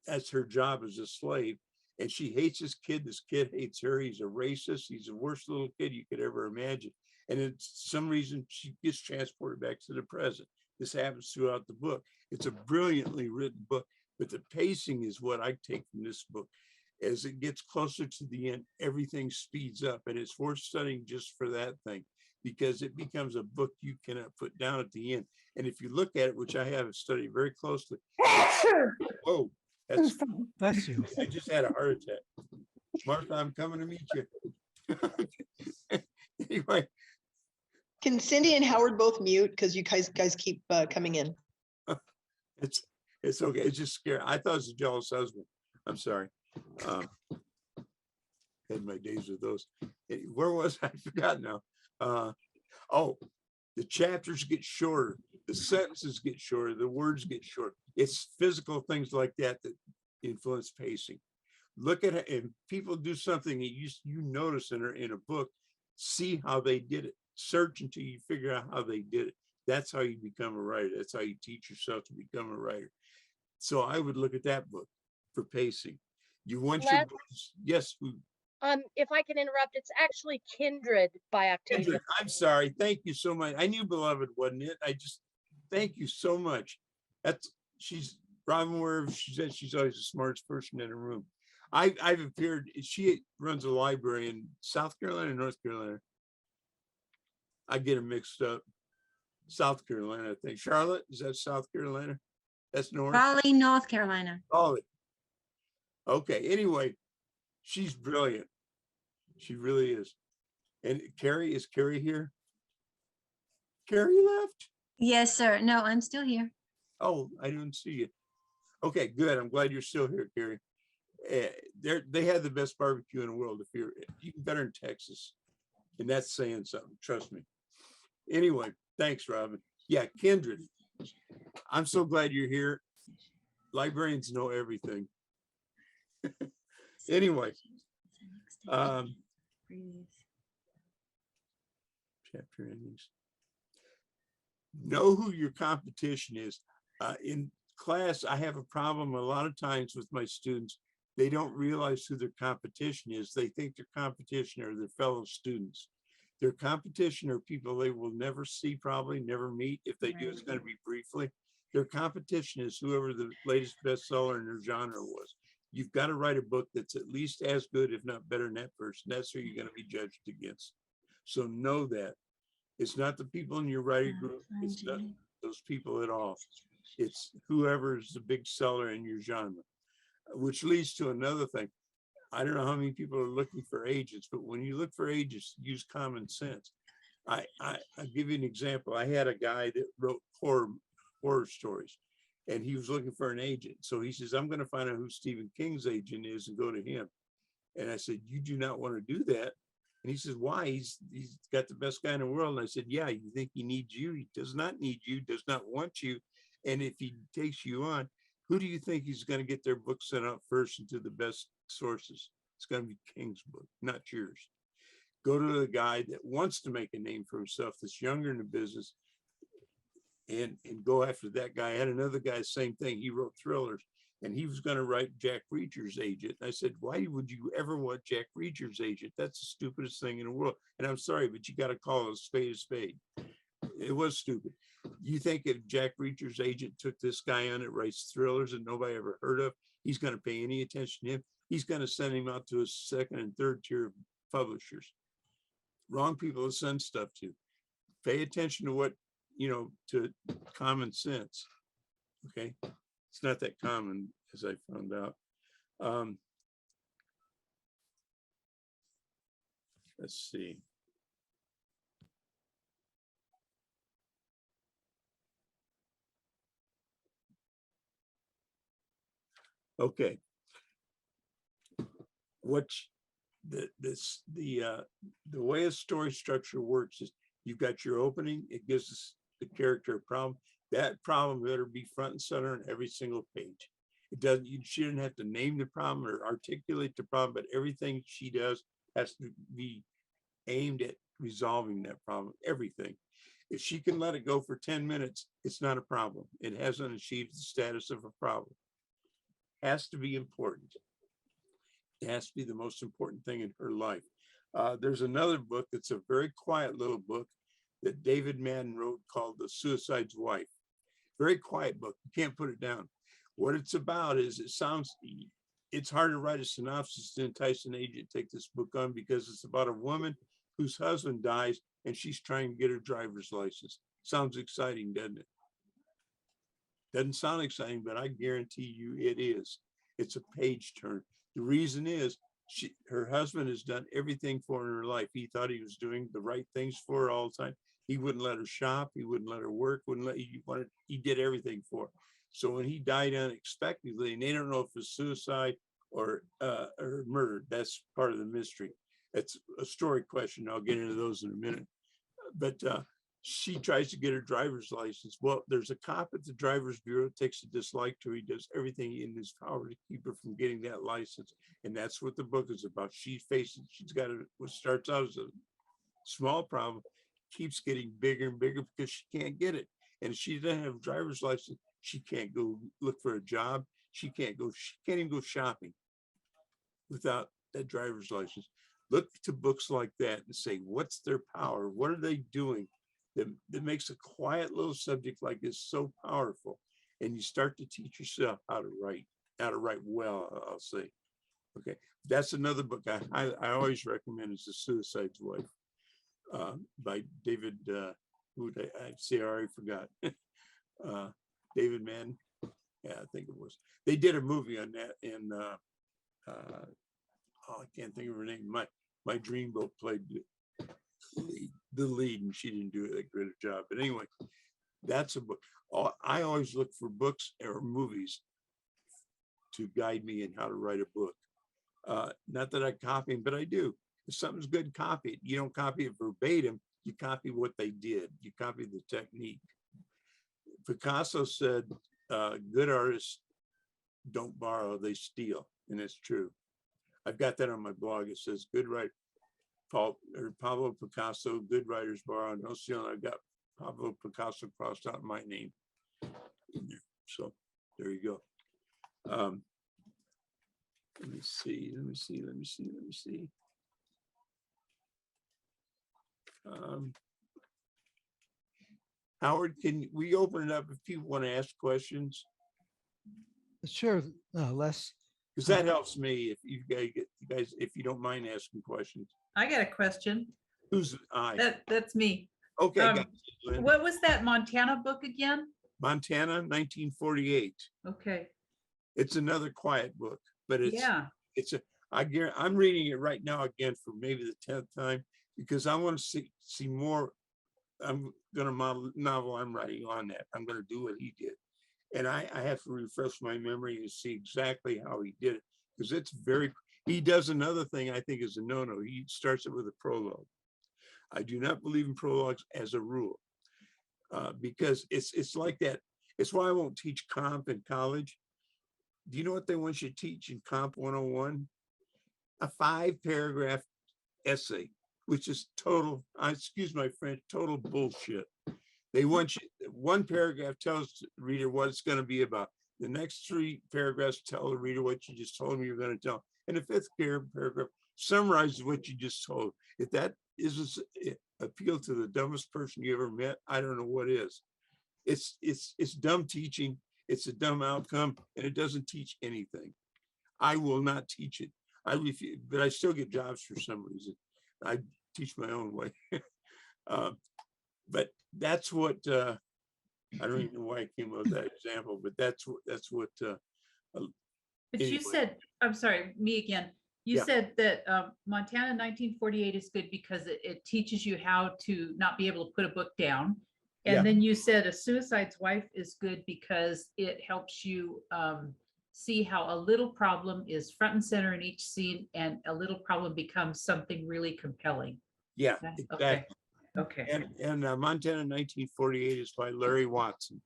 That's her job as a slave. And she hates this kid. This kid hates her. He's a racist. He's the worst little kid you could ever imagine. And it's some reason she gets transported back to the present. This happens throughout the book. It's a brilliantly written book, but the pacing is what I take from this book. As it gets closer to the end, everything speeds up, and it's worth studying just for that thing, because it becomes a book you cannot put down at the end. And if you look at it, which I have studied very closely, whoa, Bless you. I just had a heart attack. Martha, I'm coming to meet you. Anyway. Can Cindy and Howard both mute? Because you guys keep coming in. It's okay. It's just scary. I thought it was a jealous husband. I'm sorry. Had my days with those. Where was I? I forgot now. Oh, the chapters get shorter, the sentences get shorter, the words get shorter. It's physical things like that influence pacing. Look at it, and people do something that you notice in a book. See how they did it. Search until you figure out how they did it. That's how you become a writer. That's how you teach yourself to become a writer. So I would look at that book for pacing. You want your books, yes. If I can interrupt, it's actually Kindred by Octavia. Kindred, I'm sorry. Thank you so much. I knew Beloved, wasn't it? Thank you so much. She said she's always the smartest person in the room. I've appeared, she runs a library in South Carolina, North Carolina. I get them mixed up. South Carolina, I think. Charlotte, is that South Carolina? That's North. Raleigh, North Carolina. Oh, okay. Anyway, she's brilliant. She really is. And is Carrie here? Carrie left? Yes, sir. No, I'm still here. Oh, I didn't see you. Okay, good. I'm glad you're still here, Carrie. They have the best barbecue in the world. If you're even better in Texas, and that's saying something. Trust me. Anyway, thanks, Robin. Yeah, Kindred. I'm so glad you're here. Librarians know everything. Anyway, chapter endings. Know who your competition is. In class, I have a problem a lot of times with my students. They don't realize who their competition is. They think their competition are their fellow students. Their competition are people they will never see, probably never meet. If they do, it's going to be briefly. Their competition is whoever the latest bestseller in their genre was. You've got to write a book that's at least as good, if not better than that person. That's who you're going to be judged against. So know that. It's not the people in your writing group. It's not those people at all. It's whoever's the big seller in your genre, which leads to another thing. I don't know how many people are looking for agents, but when you look for agents, use common sense. I'll give you an example. I had a guy that wrote horror horror stories. And he was looking for an agent. So he says, I'm going to find out who Stephen King's agent is and go to him. And I said, you do not want to do that. And he says, why? He's got the best guy in the world. And I said, yeah, you think he needs you? He does not need you, does not want you. And if he takes you on, who do you think he's going to get their book sent out first into the best sources? It's going to be King's book, not yours. Go to the guy that wants to make a name for himself, that's younger in the business, and go after that guy. I had another guy, same thing. He wrote thrillers, and he was going to write Jack Reacher's agent. And I said, why would you ever want Jack Reacher's agent? That's the stupidest thing in the world. And I'm sorry, but you got to call a spade a spade. It was stupid. You think if Jack Reacher's agent took this guy on that writes thrillers that nobody ever heard of, he's going to pay any attention to him? He's going to send him out to a second and third tier publishers. Wrong people to send stuff to. Pay attention to what, to common sense. Okay. It's not that common, as I found out. Let's see. Okay. The way a story structure works is you've got your opening. It gives us the character a problem. That problem better be front and center on every single page. It doesn't. She doesn't have to name the problem or articulate the problem, but everything she does has to be aimed at resolving that problem. Everything. If she can let it go for 10 minutes, it's not a problem. It hasn't achieved the status of a problem. Has to be important. It has to be the most important thing in her life. There's another book that's a very quiet little book that David Madden wrote called The Suicide's Wife. Very quiet book. You can't put it down. What it's about is it's hard to write a synopsis to entice an agent to take this book on, because it's about a woman whose husband dies and she's trying to get her driver's license. Sounds exciting, doesn't it? Doesn't sound exciting, but I guarantee you it is. It's a page turn. The reason is her husband has done everything for her in her life. He thought he was doing the right things for her all the time. He wouldn't let her shop. He wouldn't let her work. He did everything for her. So when he died unexpectedly, and they don't know if it's suicide or murder, that's part of the mystery. It's a story question. I'll get into those in a minute. But she tries to get her driver's license. Well, there's a cop at the driver's bureau that takes a dislike to her. He does everything in his power to keep her from getting that license. And that's what the book is about. She's got what starts out as a small problem, keeps getting bigger and bigger because she can't get it. And if she doesn't have a driver's license, she can't go look for a job. She can't even go shopping without that driver's license. Look to books like that and say, what's their power? What are they doing that makes a quiet little subject like this so powerful? And you start to teach yourself how to write well, I'll say. Okay, that's another book I always recommend, is The Suicide's Wife by David, who I say I already forgot. David Madden. Yeah, I think it was. They did a movie on that, and I can't think of her name. My dreamboat played the lead, and she didn't do a great job. But anyway, that's a book. I always look for books or movies to guide me in how to write a book. Not that I copy them, but I do. If something's good, copy it. You don't copy it verbatim. You copy what they did. You copy the technique. Picasso said, good artists don't borrow, they steal. And it's true. I've got that on my blog. It says, good writer, Pablo Picasso, good writers borrow, no steal. I've got Pablo Picasso crossed out my name in there. So there you go. Let me see. Howard, can we open it up if people want to ask questions? Sure, Les. Because that helps me if you guys, if you don't mind asking questions. I got a question. Who's I? That's me. Okay. Got you, Lynn. What was that Montana book again? Montana, 1948. Okay. It's another quiet book, but I'm reading it right now again for maybe the 10th time, because I want to see more I'm gonna model novel I'm writing on that. I'm gonna do what he did. And I have to refresh my memory and see exactly how he did it. Because it's very, he does another thing I think is a no-no. He starts it with a prologue. I do not believe in prologues as a rule. Because it's like that. It's why I won't teach comp in college. Do you know what they want you to teach in Comp 101? A 5-paragraph essay, which is total, excuse my French, total bullshit. They want you, one paragraph tells the reader what it's going to be about. The next 3 paragraphs tell the reader what you just told me you're going to tell. And the 5th paragraph summarizes what you just told. If that is appeal to the dumbest person you ever met, I don't know what is. It's dumb teaching. It's a dumb outcome, and it doesn't teach anything. I will not teach it. I refuse, but I still get jobs for some reason. I teach my own way. But that's what I don't even know why I came up with that example, but that's what. But anyway. you said, I'm sorry, me again. You Yeah. said that Montana 1948 is good because it teaches you how to not be able to put a book down. And Yeah. then you said A Suicide's Wife is good because it helps you see how a little problem is front and center in each scene, and a little problem becomes something really compelling. Yeah, Okay. exactly. Okay. And Montana 1948 is by Larry Watson.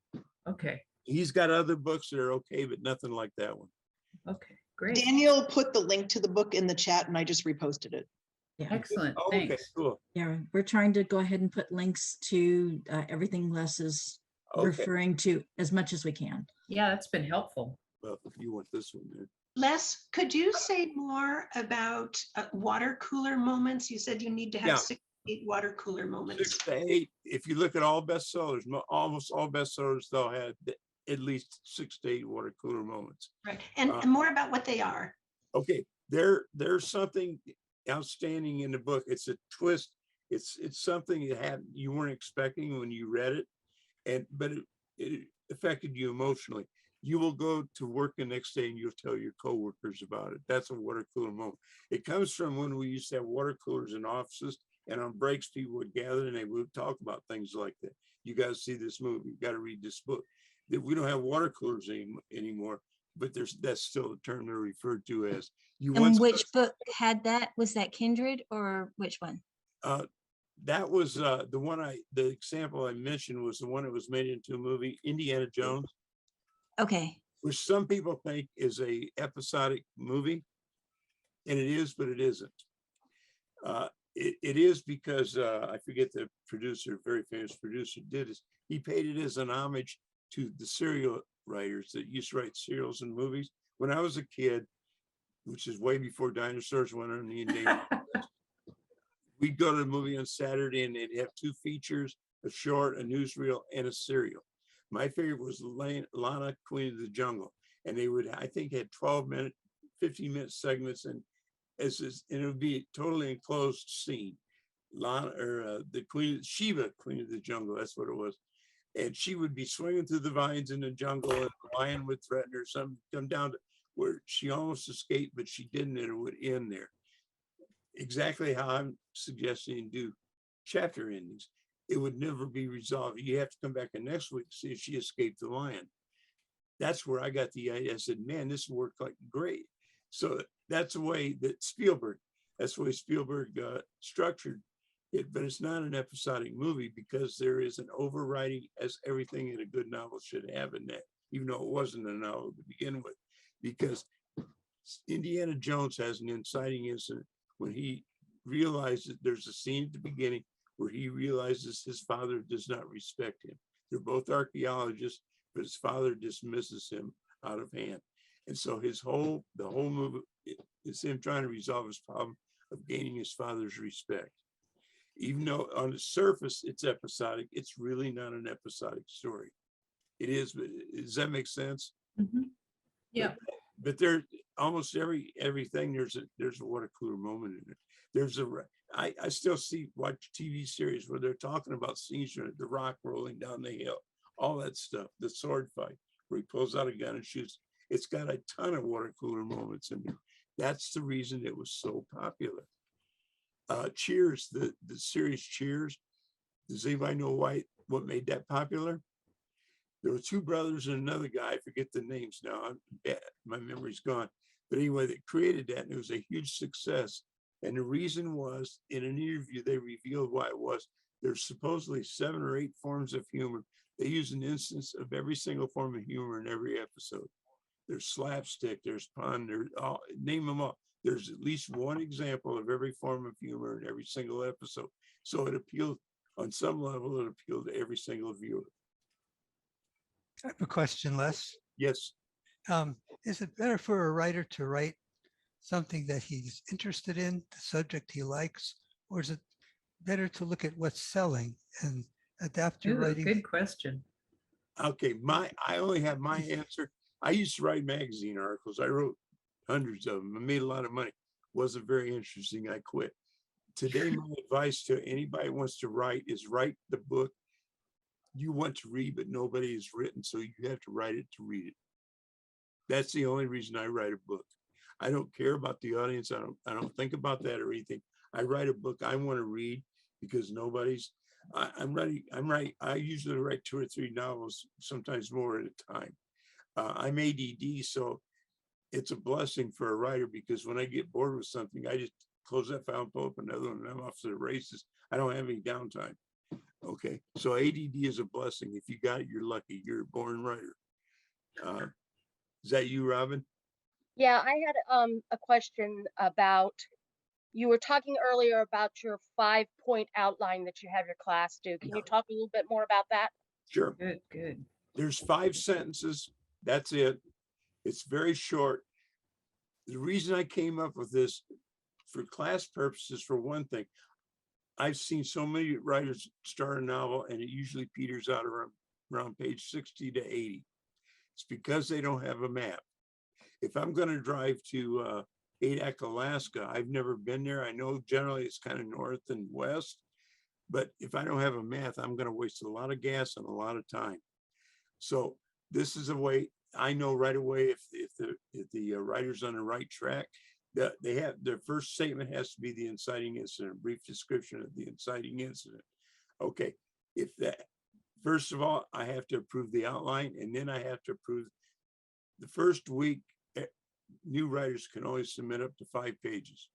Okay. He's got other books that are okay, but nothing like that one. Okay. Great. Daniel put the link to the book in the chat and I just reposted it. Yeah. Excellent. Oh, okay, Thanks. cool. Yeah, we're trying to go ahead and put links to everything Les is Okay. referring to as much as we can. Yeah, that's been helpful. Well, if you want this one, then. Les, could you say more about water cooler moments? You said you need to have Yeah. 6 to 8 water cooler moments. 6 to 8. If you look at all bestsellers, almost all bestsellers, they'll have at least 6 to 8 water cooler moments. Right. And more about what they are. Okay, there's something outstanding in the book. It's a twist. It's something that you weren't expecting when you read it, but it affected you emotionally. You will go to work the next day and you'll tell your coworkers about it. That's a water cooler moment. It comes from when we used to have water coolers in offices, and on breaks people would gather and they would talk about things like that. You got to see this movie. You got to read this book. That we don't have water coolers anymore, but that's still the term they're referred to as. And which book had that? Was that Kindred or which one? That was the example I mentioned was the one that was made into a movie, Indiana Jones. Okay. Which some people think is a episodic movie, and it is, but it isn't. It is because I forget the producer, very famous producer, did this. He paid it as an homage to the serial writers that used to write serials and movies. When I was a kid, which is way before dinosaurs went on the endangered list, we'd go to the movie on Saturday and they'd have 2 features, a short, a newsreel, and a serial. My favorite was Lana, Queen of the Jungle. And they would, I think, had 12-minute, 15-minute segments, and it would be a totally enclosed scene. Lana, or the Queen, Sheba, Queen of the Jungle, that's what it was. And she would be swinging through the vines in the jungle, and the lion would threaten her. Some come down to where she almost escaped, but she didn't, and it would end there. Exactly how I'm suggesting do chapter endings. It would never be resolved. You have to come back the next week to see if she escaped the lion. That's where I got the idea. I said, man, this worked like great. So that's the way that Spielberg structured it, but it's not an episodic movie because there is an overriding as everything in a good novel should have in that, even though it wasn't a novel to begin with, because Indiana Jones has an inciting incident when he realizes there's a scene at the beginning where he realizes his father does not respect him. They're both archaeologists, but his father dismisses him out of hand. And so the whole movie is him trying to resolve his problem of gaining his father's respect. Even though on the surface it's episodic, it's really not an episodic story. It is, but does that make sense? Mm-hmm. Yeah. But there, almost everything there's a water cooler moment in it. I still watch TV series where they're talking about scenes, the rock rolling down the hill, all that stuff, the sword fight where he pulls out a gun and shoots. It's got a ton of water cooler moments in there. That's the reason it was so popular. Cheers, the series Cheers, Does anybody know what made that popular? There were two brothers and another guy. I forget the names now. I'm bad. My memory's gone. But anyway, they created that and it was a huge success. And the reason was, in an interview, they revealed why it was. There's supposedly 7 or 8 forms of humor. They use an instance of every single form of humor in every episode. There's slapstick, there's pun, there's all, name them all. There's at least one example of every form of humor in every single episode. So it appealed, on some level, it appealed to every single viewer. I have a question, Les. Yes. Is it better for a writer to write something that he's interested in, the subject he likes, or is it better to look at what's selling and adapt your Ooh, writing? good question. Okay, I only have my answer. I used to write magazine articles. I wrote hundreds of them. I made a lot of money. Wasn't very interesting. I quit. Today, my advice to anybody who wants to write is write the book you want to read, but nobody has written, so you have to write it to read it. That's the only reason I write a book. I don't care about the audience. I don't think about that or anything. I write a book I want to read because nobody's. I usually write 2 or 3 novels, sometimes more at a time. I'm ADD, so it's a blessing for a writer because when I get bored with something, I just close that file and pull up another one and I'm off to the races. I don't have any downtime. Okay, so ADD is a blessing. If you got it, you're lucky. You're a born writer. Is that you, Robin? Yeah, I had a question about, you were talking earlier about your 5-point outline that you have your class do. Can you talk a little bit more about that? Sure. Good, good. There's 5 sentences. That's it. It's very short. The reason I came up with this for class purposes, for one thing, I've seen so many writers start a novel and it usually peters out around page 60 to 80. It's because they don't have a map. If I'm going to drive to Adak, Alaska, I've never been there. I know generally it's kind of north and west, but if I don't have a map, I'm going to waste a lot of gas and a lot of time. So this is a way I know right away if the writer's on the right track. They have their first statement has to be the inciting incident, a brief description of the inciting incident. Okay, if that, first of all, I have to approve the outline and then I have to approve the first week. New writers can only submit up to 5 pages.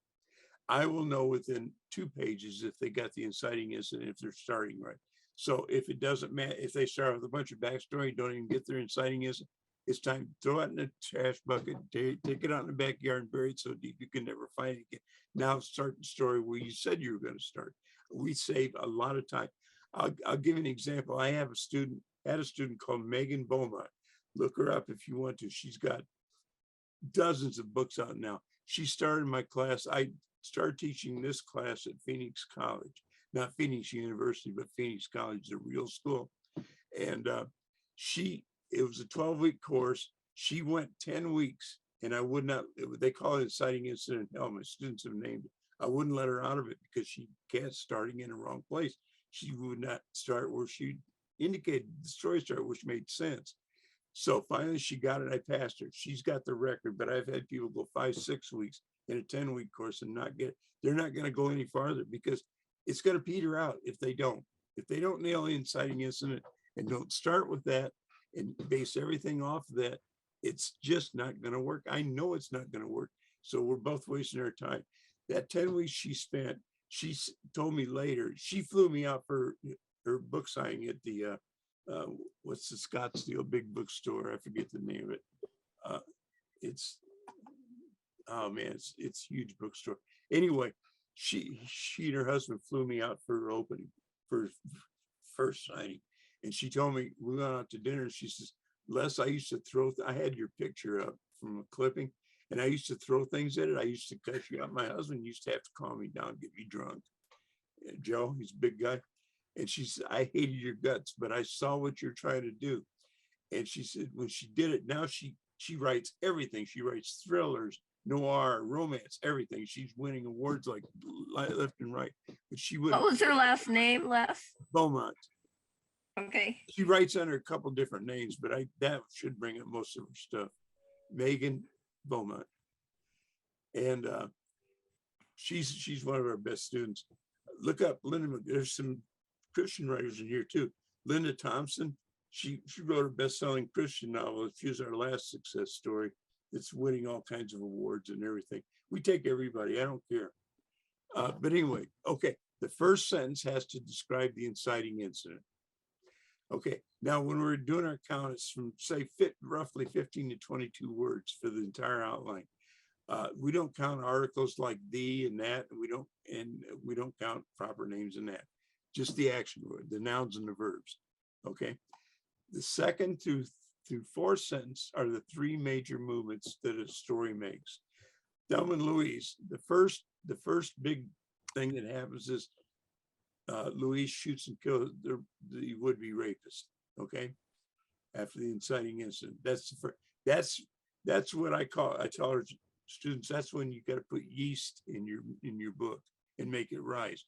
I will know within 2 pages if they got the inciting incident, if they're starting right. So if it doesn't matter, if they start with a bunch of backstory, don't even get their inciting incident, it's time to throw it in the trash bucket, take it out in the backyard and bury it so deep you can never find it again. Now start the story where you said you were going to start. We save a lot of time. I'll give you an example. I have had a student called Megan Beaumont. Look her up if you want to. She's got dozens of books out now. She started my class. I started teaching this class at Phoenix College, not Phoenix University, but Phoenix College, the real school. And it was a 12-week course. She went 10 weeks and I would not, they call it inciting incident hell. My students have named it. I wouldn't let her out of it because she kept starting in the wrong place. She would not start where she indicated the story started, which made sense. So finally she got it. I passed her. She's got the record, but I've had people go 5-6 weeks in a 10-week course and they're not going to go any farther because it's going to peter out if they don't nail the inciting incident and don't start with that and base everything off of that, it's just not going to work. I know it's not going to work. So we're both wasting our time. That 10 weeks she spent, she told me later, she flew me out for her book signing at the, what's the Scottsdale big bookstore? I forget the name of it. It's a huge bookstore. Anyway, she and her husband flew me out for her opening, for first signing. And she told me, we went out to dinner. And she says, Les, I used to I had your picture up from a clipping and I used to throw things at it. I used to cut you out. My husband used to have to calm me down, get me drunk. Joe, he's a big guy. And she said, I hated your guts, but I saw what you're trying to do. And she said, when she did it, now she writes everything. She writes thrillers, noir, romance, everything. She's winning awards like left and right. But she would. What was her last name, Les? Beaumont. Okay. She writes under a couple different names, but that should bring up most of her stuff. Megan Beaumont. And she's one of our best students. Look up Linda. There's some Christian writers in here too. Linda Thompson, she wrote a best-selling Christian novel. She was our last success story. It's winning all kinds of awards and everything. We take everybody, I don't care. But anyway, okay, the first sentence has to describe the inciting incident. Okay, now when we're doing our count, it's from say roughly 15 to 22 words for the entire outline. We don't count articles like the and that, and we don't count proper names in that. Just the action word, the nouns and the verbs. Okay, the second through fourth sentence are the three major movements that a story makes. Thelma and Louise, the first big thing that happens is Louise shoots and kills the would-be rapist. Okay, after the inciting incident. That's what I tell our students, that's when you got to put yeast in your book and make it rise.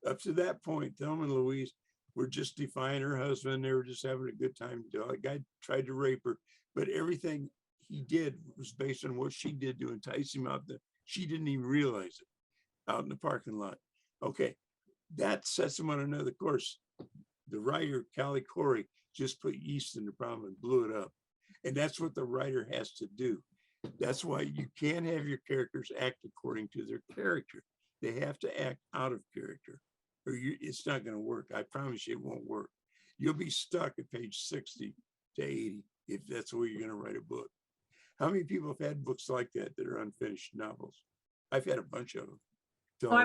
Up to that point, Thelma and Louise were just defying her husband. They were just having a good time. The guy tried to rape her, but everything he did was based on what she did to entice him out. She didn't even realize it out in the parking lot. Okay, that sets them on another course. The writer, Callie Corey, just put yeast in the problem and blew it up. And that's what the writer has to do. That's why you can't have your characters act according to their character. They have to act out of character, or it's not going to work. I promise you it won't work. You'll be stuck at page 60 to 80 if that's where you're going to write a book. How many people have had books like that are unfinished novels? I've had a bunch of them. Oh,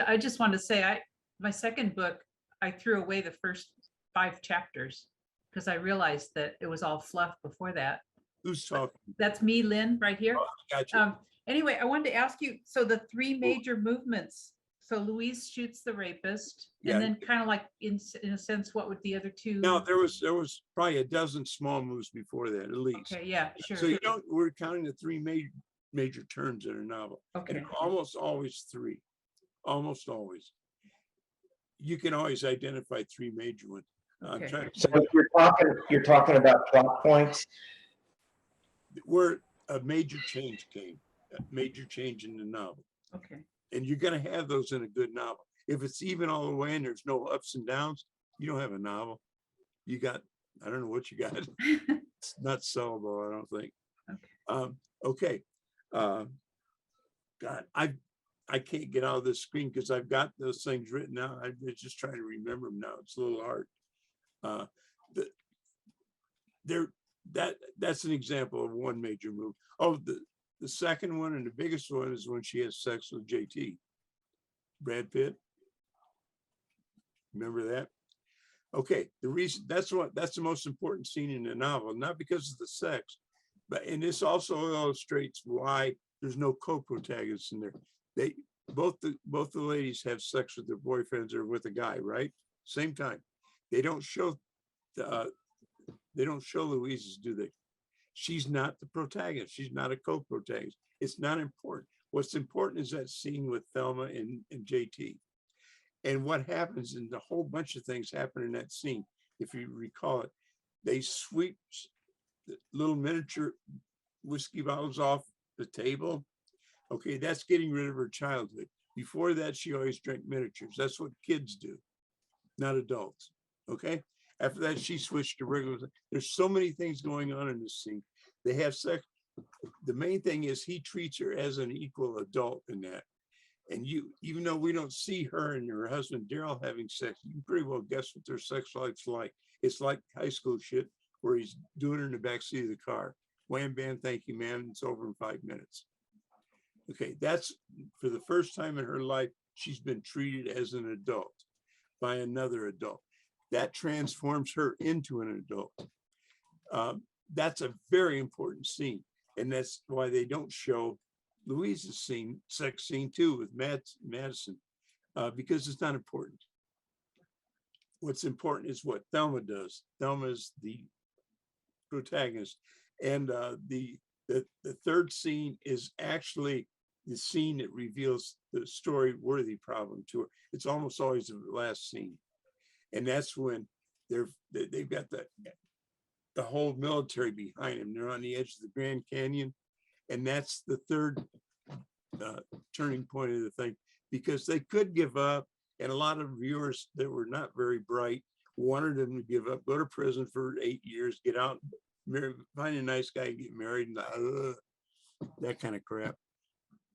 I just wanted to say, my second book, I threw away the first 5 chapters because I realized that it was all fluff before that. Who's talking? That's me, Lynn, right here. Oh, gotcha. Anyway, I wanted to ask you, so the 3 major movements, so Louise shoots the rapist, Yeah. and then kind of like in a sense, what would the other 2? Now there was probably a dozen small moves before that, at least. Okay, yeah, sure. So we're counting the 3 major turns in a novel. Okay. And almost always 3. Almost always. You can always identify 3 major ones. I'm trying to So if you're talking about plot points. where a major change came, a major change in the novel. Okay. And you're going to have those in a good novel. If it's even all the way and there's no ups and downs, you don't have a novel. You got, I don't know what you got. It's not sellable, I don't think. Okay. God, I can't get out of this screen because I've got those things written out. I'm just trying to remember them now. It's a little hard. That's an example of one major move. Oh, the second one and the biggest one is when she has sex with JT. Brad Pitt. Remember that? Okay, the reason that's the most important scene in the novel, not because of the sex, and this also illustrates why there's no co-protagonists in there. They both the ladies have sex with their boyfriends or with a guy, right? Same time. They don't show Louise's, do they? She's not the protagonist. She's not a co-protagonist. It's not important. What's important is that scene with Thelma and JT. And what happens, and a whole bunch of things happen in that scene. If you recall it, they sweep the little miniature whiskey bottles off the table. Okay, that's getting rid of her childhood. Before that, she always drank miniatures. That's what kids do, not adults. Okay. After that, she switched to regular. There's so many things going on in this scene. They have sex. The main thing is he treats her as an equal adult in that. And even though we don't see her and her husband Daryl having sex, you can pretty well guess what their sex life's like. It's like high school shit where he's doing her in the backseat of the car. Wham, bam, thank you, man. It's over in 5 minutes. Okay, that's for the first time in her life, she's been treated as an adult by another adult. That transforms her into an adult. That's a very important scene. And that's why they don't show Louise's scene, sex scene too, with Madison, because it's not important. What's important is what Thelma does. Thelma is the protagonist. And the third scene is actually the scene that reveals the story-worthy problem to her. It's almost always the last scene. And that's when they've got the whole military behind them. They're on the edge of the Grand Canyon. And that's the third turning point of the thing, because they could give up And a lot of viewers that were not very bright wanted him to give up, go to prison for 8 years, get out, marry, find a nice guy, get married, and that kind of crap.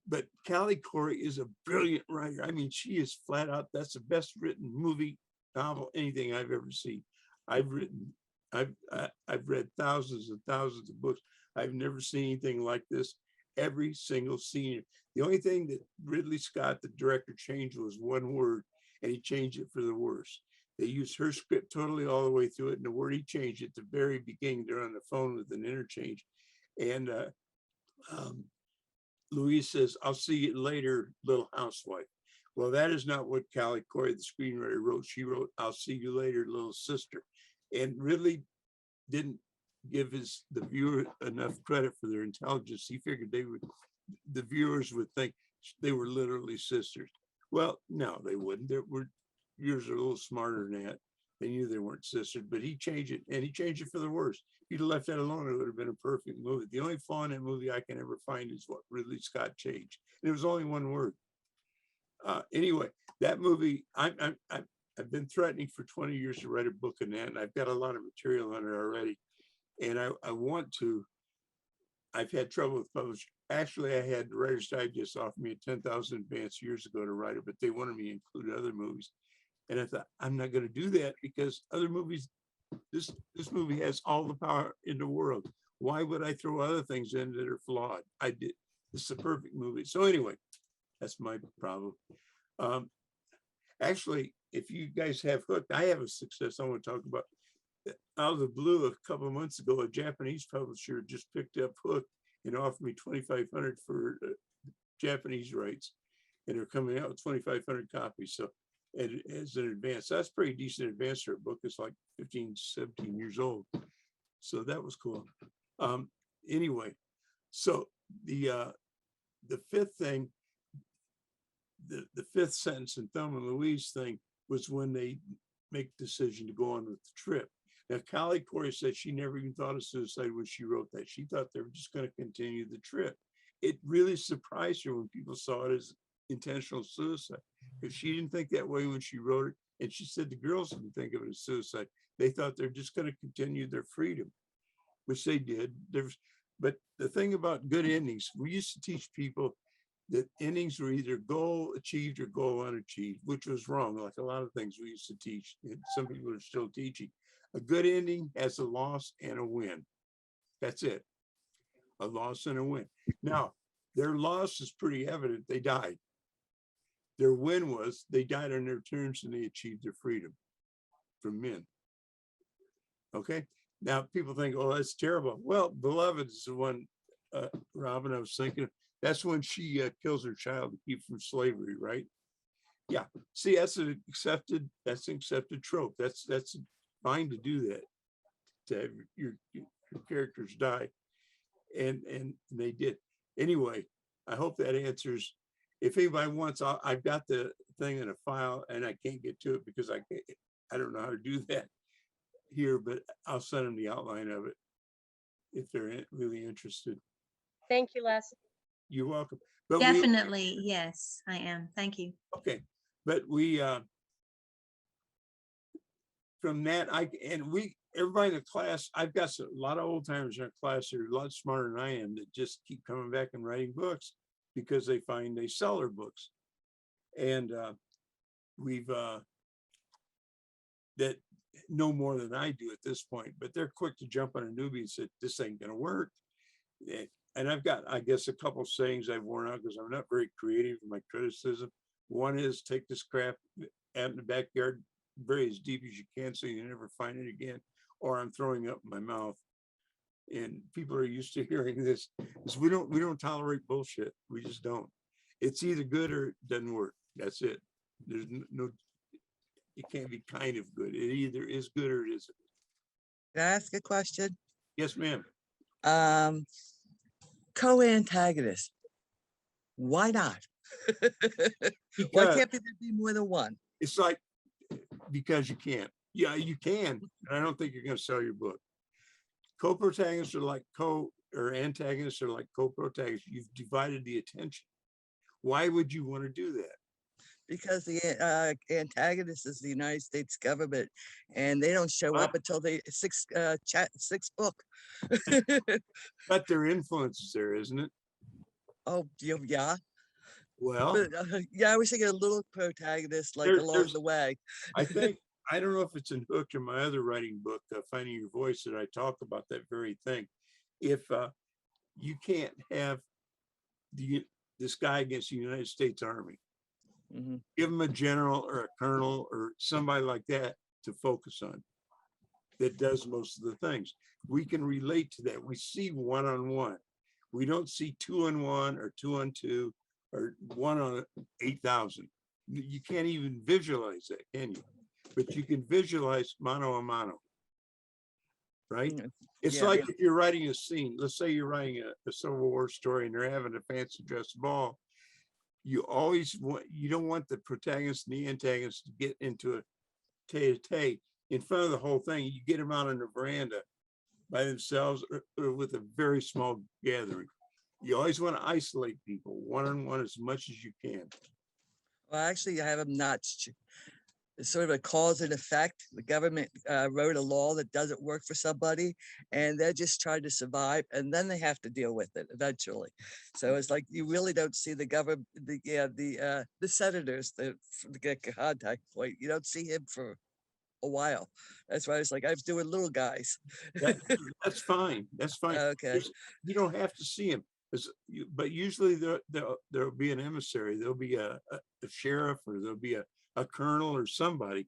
But Callie Corey is a brilliant writer. I mean, she is flat out, that's the best written movie, novel, anything I've ever seen. I've read thousands and thousands of books. I've never seen anything like this. Every single scene. The only thing that Ridley Scott, the director, changed was one word, and he changed it for the worse. They used her script totally all the way through it, and the word he changed at the very beginning, they're on the phone with an interchange. And Louise says, "I'll see you later, little housewife." Well, that is not what Callie Corey, the screenwriter, wrote. She wrote, "I'll see you later, little sister." And Ridley didn't give the viewer enough credit for their intelligence. He figured the viewers would think they were literally sisters. Well, no, they wouldn't. Viewers are a little smarter than that. They knew they weren't sisters, but he changed it, and he changed it for the worse. If he'd have left that alone, it would have been a perfect movie. The only flaw in that movie I can ever find is what Ridley Scott changed. And it was only one word. Anyway, that movie, I've been threatening for 20 years to write a book on that, and I've got a lot of material on it already. And I want to. I've had trouble with publishing. Actually, I had Writer's Digest offer me a 10,000 advance years ago to write it, but they wanted me to include other movies. And I thought, I'm not going to do that because other movies, this movie has all the power in the world. Why would I throw other things in that are flawed? I did. This is a perfect movie. So anyway, that's my problem. Actually, if you guys have Hooked, I have a success I want to talk about. Out of the blue, a couple of months ago, a Japanese publisher just picked up Hooked and offered me $2,500 for Japanese rights, and they're coming out with 2,500 copies. So, as an advance, that's pretty decent advance for a book. It's like 15, 17 years old. So that was cool. Anyway, so the fifth thing, the fifth sentence in Thelma and Louise thing was when they make the decision to go on with the trip. Now, Callie Corey said she never even thought of suicide when she wrote that. She thought they were just going to continue the trip. It really surprised her when people saw it as intentional suicide, because she didn't think that way when she wrote it. And she said the girls didn't think of it as suicide. They thought they're just going to continue their freedom, which they did. But the thing about good endings, we used to teach people that endings were either goal achieved or goal unachieved, which was wrong, like a lot of things we used to teach, and some people are still teaching. A good ending has a loss and a win. That's it. A loss and a win. Now, their loss is pretty evident. They died. Their win was they died on their terms and they achieved their freedom from men. Okay. Now, people think, oh, that's terrible. Well, Beloved is the one, Robin, I was thinking of. That's when she kills her child to keep from slavery, right? Yeah. See, that's an accepted trope. That's fine to do that, to have your characters die, and they did. Anyway, I hope that answers. If anybody wants, I've got the thing in a file, and I can't get to it because I don't know how to do that here, but I'll send them the outline of it if they're really interested. Thank you, Les. You're welcome. But Definitely, yes, I am. Thank you. Okay, but we from that, everybody in the class, I've got a lot of old timers in our class who are a lot smarter than I am, that just keep coming back and writing books because they find they sell their books. And we've that know more than I do at this point, but they're quick to jump on a newbie and say, this ain't gonna work. And I've got, I guess, a couple of sayings I've worn out because I'm not very creative in my criticism. One is take this crap out in the backyard, bury as deep as you can so you never find it again, or I'm throwing up in my mouth. And people are used to hearing this, because we don't tolerate bullshit. We just don't. It's either good or it doesn't work. That's it. There's no, it can't be kind of good. It either is good or it isn't. Can I ask a question? Yes, ma'am. Co-antagonist. Why not? Why can't there be more than one? It's like, because you can't. Yeah, you can. And I don't think you're going to sell your book. Co-protagonists are like antagonists are like co-protagonists. You've divided the attention. Why would you want to do that? because the antagonist is the United States government, and they don't show up until the sixth book. But their influence is there, isn't it? Oh, yeah. Well, But yeah, I was thinking a little protagonist like along there's, the way. I think, I don't know if it's in Hooked or my other writing book, Finding Your Voice, that I talk about that very thing. If you can't have this guy against the United States Army, give him a general or a colonel or somebody like that to focus on that does most of the things. We can relate to that. We see 1-on-1. We don't see 2-on-1 or 2-on-2 or 1-on-8,000. You can't even visualize that, can you? But you can visualize mano a mano, right? It's like if you're writing a scene, let's say you're writing a Civil War story and they're having a fancy dress ball. You don't want the protagonist and the antagonist to get into a tete-a-tete in front of the whole thing. You get them out on the veranda by themselves or with a very small gathering. You always want to isolate people 1-on-1 as much as you can. Well, actually, I have them notched. It's sort of a cause and effect. The government wrote a law that doesn't work for somebody, and they're just trying to survive, and then they have to deal with it eventually. So it's like you really don't see the government, the senators, the contact point. You don't see him for a while. That's why it's like I was doing little guys. That's fine. That's fine. Okay. You don't have to see him, but usually there'll be an emissary. There'll be a sheriff, or there'll be a colonel or somebody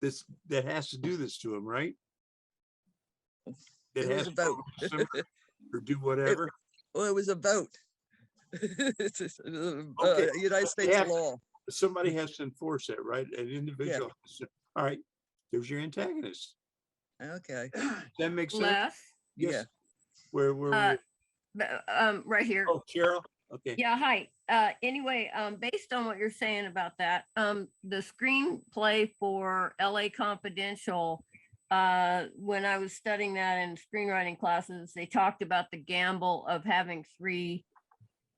that has to do this to him, right? That has a vote or do whatever. It was a vote. Okay. United States law. Somebody has to enforce that, right? An individual. All right. There's your antagonist. Okay. That makes sense. Les? Yes. Yeah. Where we? Right here. Oh, Cheryl. Okay. Yeah, hi. Anyway, based on what you're saying about that, the screenplay for LA Confidential, when I was studying that in screenwriting classes, they talked about the gamble of having 3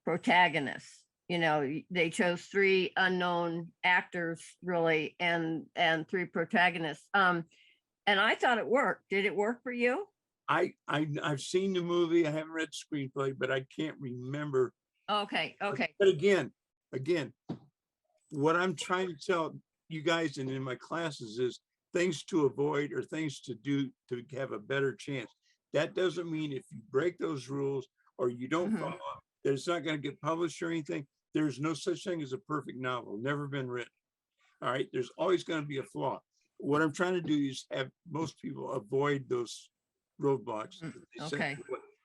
protagonists. You know, they chose 3 unknown actors really, and 3 protagonists. And I thought it worked. Did it work for you? I've seen the movie. I haven't read the screenplay, but I can't remember. Okay. But again, what I'm trying to tell you guys and in my classes is things to avoid or things to do to have a better chance. That doesn't mean if you break those rules or you don't follow up, that it's not going to get published or anything. There's no such thing as a perfect novel, never been written. All right. There's always going to be a flaw. What I'm trying to do is have most people avoid those roadblocks. Okay.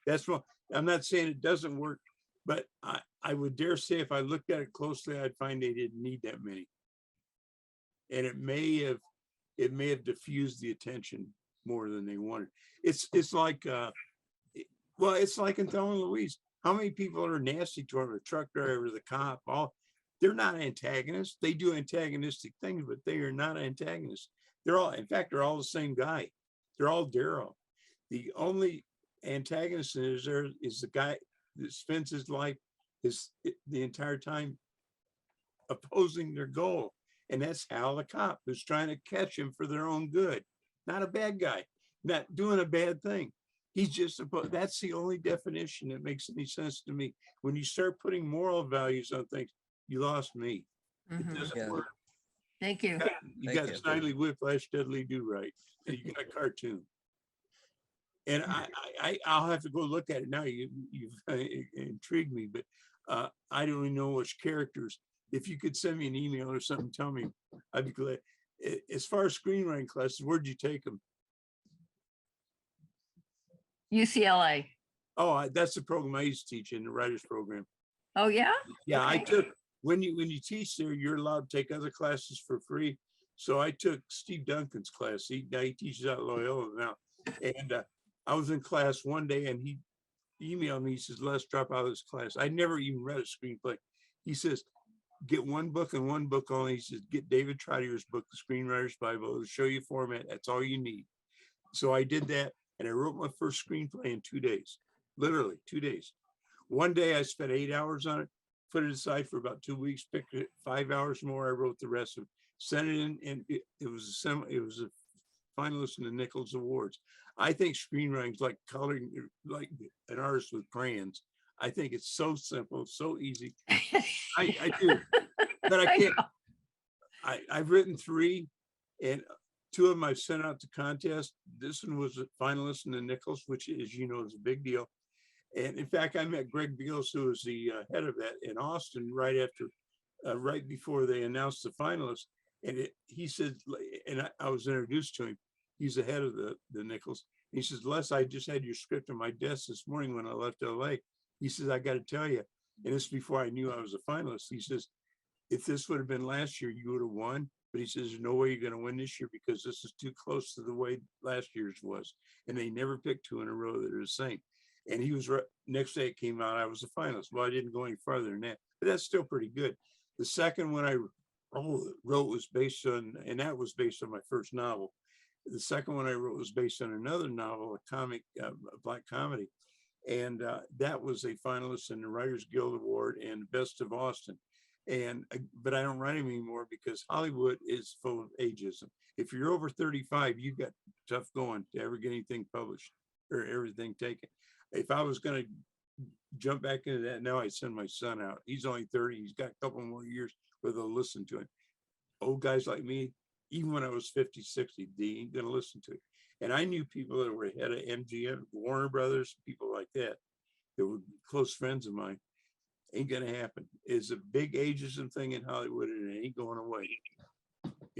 That's what I'm not saying it doesn't work, but I would dare say if I looked at it closely, I'd find they didn't need that many. And it may have diffused the attention more than they wanted. It's like it's like in Thelma and Louise. How many people are nasty to her? The truck driver, the cop, they're not antagonists. They do antagonistic things, but they are not antagonists. They're all the same guy. They're all Daryl. The only antagonist is the guy that spends his life the entire time opposing their goal. And that's Hal the cop, who's trying to catch him for their own good. Not a bad guy, not doing a bad thing. He's just that's the only definition that makes any sense to me. When you start putting moral values on things, you lost me. It doesn't work. Thank you. You got Snidely Whiplash, Dudley Do Right, and you got a cartoon. And I'll have to go look at it now. You've intrigued me, but I don't even know which characters. If you could send me an email or something, tell me, I'd be glad. As far as screenwriting classes, where'd you take them? UCLA. Oh, that's the program I used to teach in the writers program. Oh yeah. Yeah, Okay. I took when you teach there, you're allowed to take other classes for free. So I took Steve Duncan's class. He teaches at Loyola now, and I was in class one day, and he emailed me. He says, "Let's drop out of this class." I never even read a screenplay. He says, "Get one book and one book only." He says, "Get David Trotier's book, The Screenwriter's Bible. It'll show you format. That's all you need." So I did that, and I wrote my first screenplay in 2 days, literally 2 days. One day I spent 8 hours on it. put it aside for about 2 weeks, picked it 5 hours more. I wrote the rest of it, sent it in, and it was a finalist in the Nichols Awards. I think screenwriting is like coloring, like an artist with crayons. I think it's so simple, so easy. I do, but I can't. I've written 3, and 2 of them I've sent out to contest. This one was a finalist in the Nichols, which, as you know, is a big deal. And in fact, I met Greg Beals, who was the head of that in Austin, right before they announced the finalists. And he said, and I was introduced to him. He's the head of the Nichols. He says, Les, I just had your script on my desk this morning when I left LA. He says, I got to tell you, and this is before I knew I was a finalist. He says, if this would have been last year, you would have won. But he says, there's no way you're going to win this year because this is too close to the way last year's was. And they never picked 2 in a row that are the same. And he was right. Next day it came out, I was a finalist. Well, I didn't go any farther than that, but that's still pretty good. The second one I wrote was based on, and that was based on my first novel. The second one I wrote was based on another novel, a comic, a black comedy. And that was a finalist in the Writers Guild Award and Best of Austin. But I don't write them anymore because Hollywood is full of ageism. If you're over 35, you've got tough going to ever get anything published or everything taken. If I was going to jump back into that now, I'd send my son out. He's only 30. He's got a couple more years where they'll listen to it. Old guys like me, even when I was 50, 60, they ain't going to listen to it. And I knew people that were head of MGM, Warner Brothers, people like that were close friends of mine. Ain't going to happen. It's a big ageism thing in Hollywood, and it ain't going away.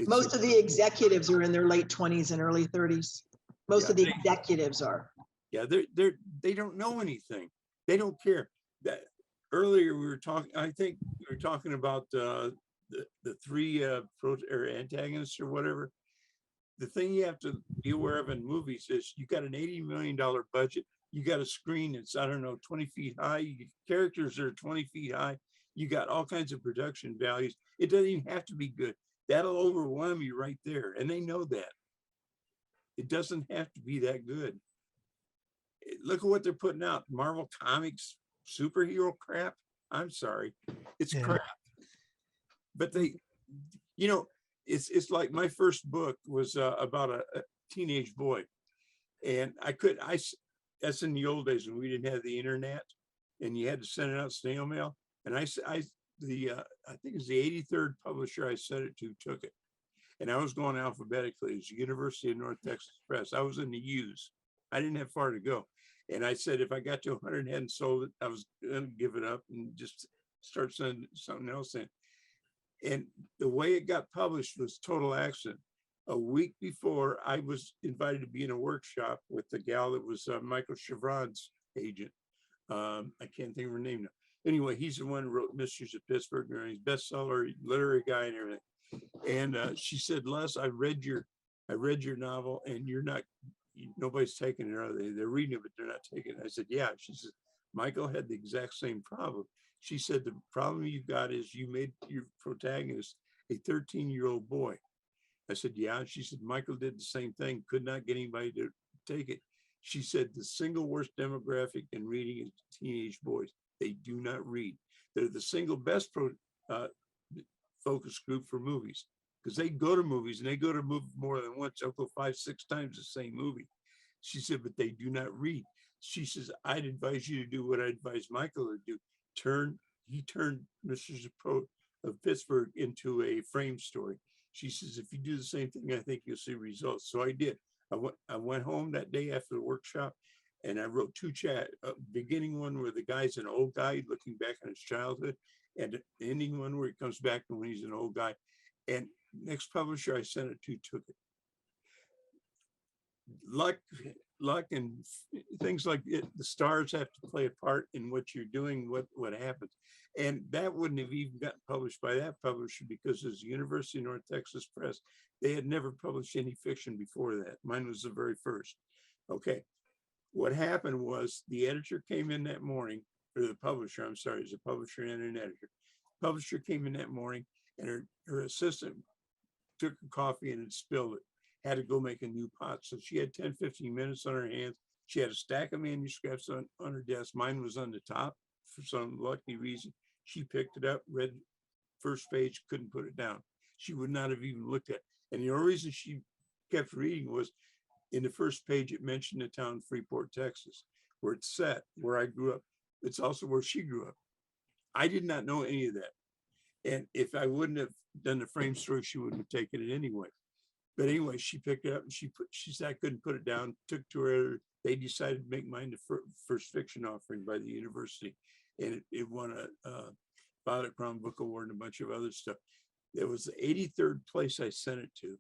Most of the executives are in their late 20s and early 30s. Most of the executives are. Yeah, they don't know anything. They don't care. That earlier we were talking. I think we were talking about the 3 antagonists or whatever. The thing you have to be aware of in movies is you got an $80 million budget. You got a screen that's, I don't know, 20 feet high. Characters are 20 feet high. You got all kinds of production values. It doesn't even have to be good. That'll overwhelm you right there. And they know that. It doesn't have to be that good. Look at what they're putting out. Marvel Comics, superhero crap. I'm sorry. It's crap. But it's like my first book was about a teenage boy. And that's in the old days when we didn't have the internet and you had to send it out snail mail. And I think it's the 83rd publisher I sent it to took it. And I was going alphabetically. It was University of North Texas Press. I was in the U's. I didn't have far to go. And I said, if I got to 100 and hadn't sold it, I was going to give it up and just start sending something else in. And the way it got published was total accident. A week before, I was invited to be in a workshop with the gal that was Michael Chevron's agent. I can't think of her name now. Anyway, he's the one who wrote Mysteries of Pittsburgh, and he's bestseller, literary guy and everything. And she said, Les, I read your novel, and nobody's taking it, are they? They're reading it, but they're not taking it. I said, yeah. She said, Michael had the exact same problem. She said, the problem you've got is you made your protagonist a 13-year-old boy. I said, yeah. She said, Michael did the same thing, could not get anybody to take it. She said, the single worst demographic in reading is teenage boys. They do not read. They're the single best focus group for movies because they go to movies and they go to movies more than once. They'll go 5, 6 times the same movie. She said, but they do not read. She says, I'd advise you to do what I advised Michael to do. He turned Mysteries of Pittsburgh into a frame story. She says, if you do the same thing, I think you'll see results. So I did. I went home that day after the workshop and I wrote 2 beginning one where the guy's an old guy looking back on his childhood, and the ending one where he comes back to when he's an old guy. And next publisher I sent it to took it. Luck and things like it, the stars have to play a part in what you're doing, what happens. And that wouldn't have even gotten published by that publisher because it's the University of North Texas Press. They had never published any fiction before that. Mine was the very first. Okay. What happened was the editor came in that morning, or the publisher, I'm sorry, it's a publisher and an editor. Publisher came in that morning and her assistant took a coffee and had spilled it. Had to go make a new pot. So she had 10, 15 minutes on her hands. She had a stack of manuscripts on her desk. Mine was on the top for some lucky reason. She picked it up, read first page, couldn't put it down. She would not have even looked at it. And the only reason she kept reading was in the first page, it mentioned the town Freeport, Texas, where it's set, where I grew up. It's also where she grew up. I did not know any of that. And if I wouldn't have done the frame story, she wouldn't have taken it anyway. But anyway, she picked it up and she said I couldn't put it down, took to her. They decided to make mine the first fiction offering by the university. And it won a Violet Crown Book Award and a bunch of other stuff. It was the 83rd place I sent it to.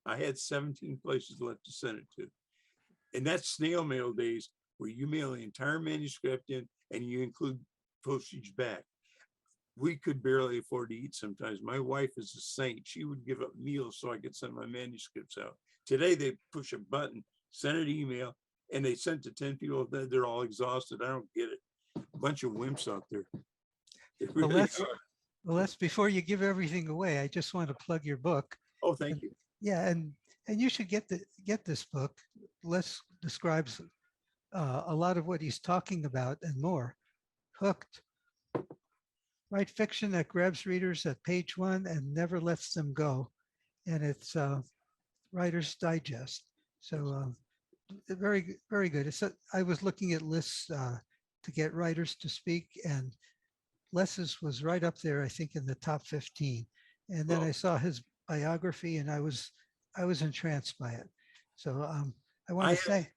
I had 17 places left to send it to. And that's snail mail days where you mail the entire manuscript in and you include postage back. We could barely afford to eat sometimes. My wife is a saint. She would give up meals so I could send my manuscripts out. Today, they push a button, send an email, and they sent to 10 people. They're all exhausted. I don't get it. A bunch of wimps out there. It Well, really let's, are. well, let's, before you give everything away, I just want to plug your book. Oh, thank you. Yeah, and you should get this book. Les describes a lot of what he's talking about and more. Hooked. Write fiction that grabs readers at page one and never lets them go. And it's Writer's Digest. So very, very good. I was looking at lists to get writers to speak, and Les's was right up there, I think, in the top 15. And then I saw his biography, and I was entranced by it. So I want to say,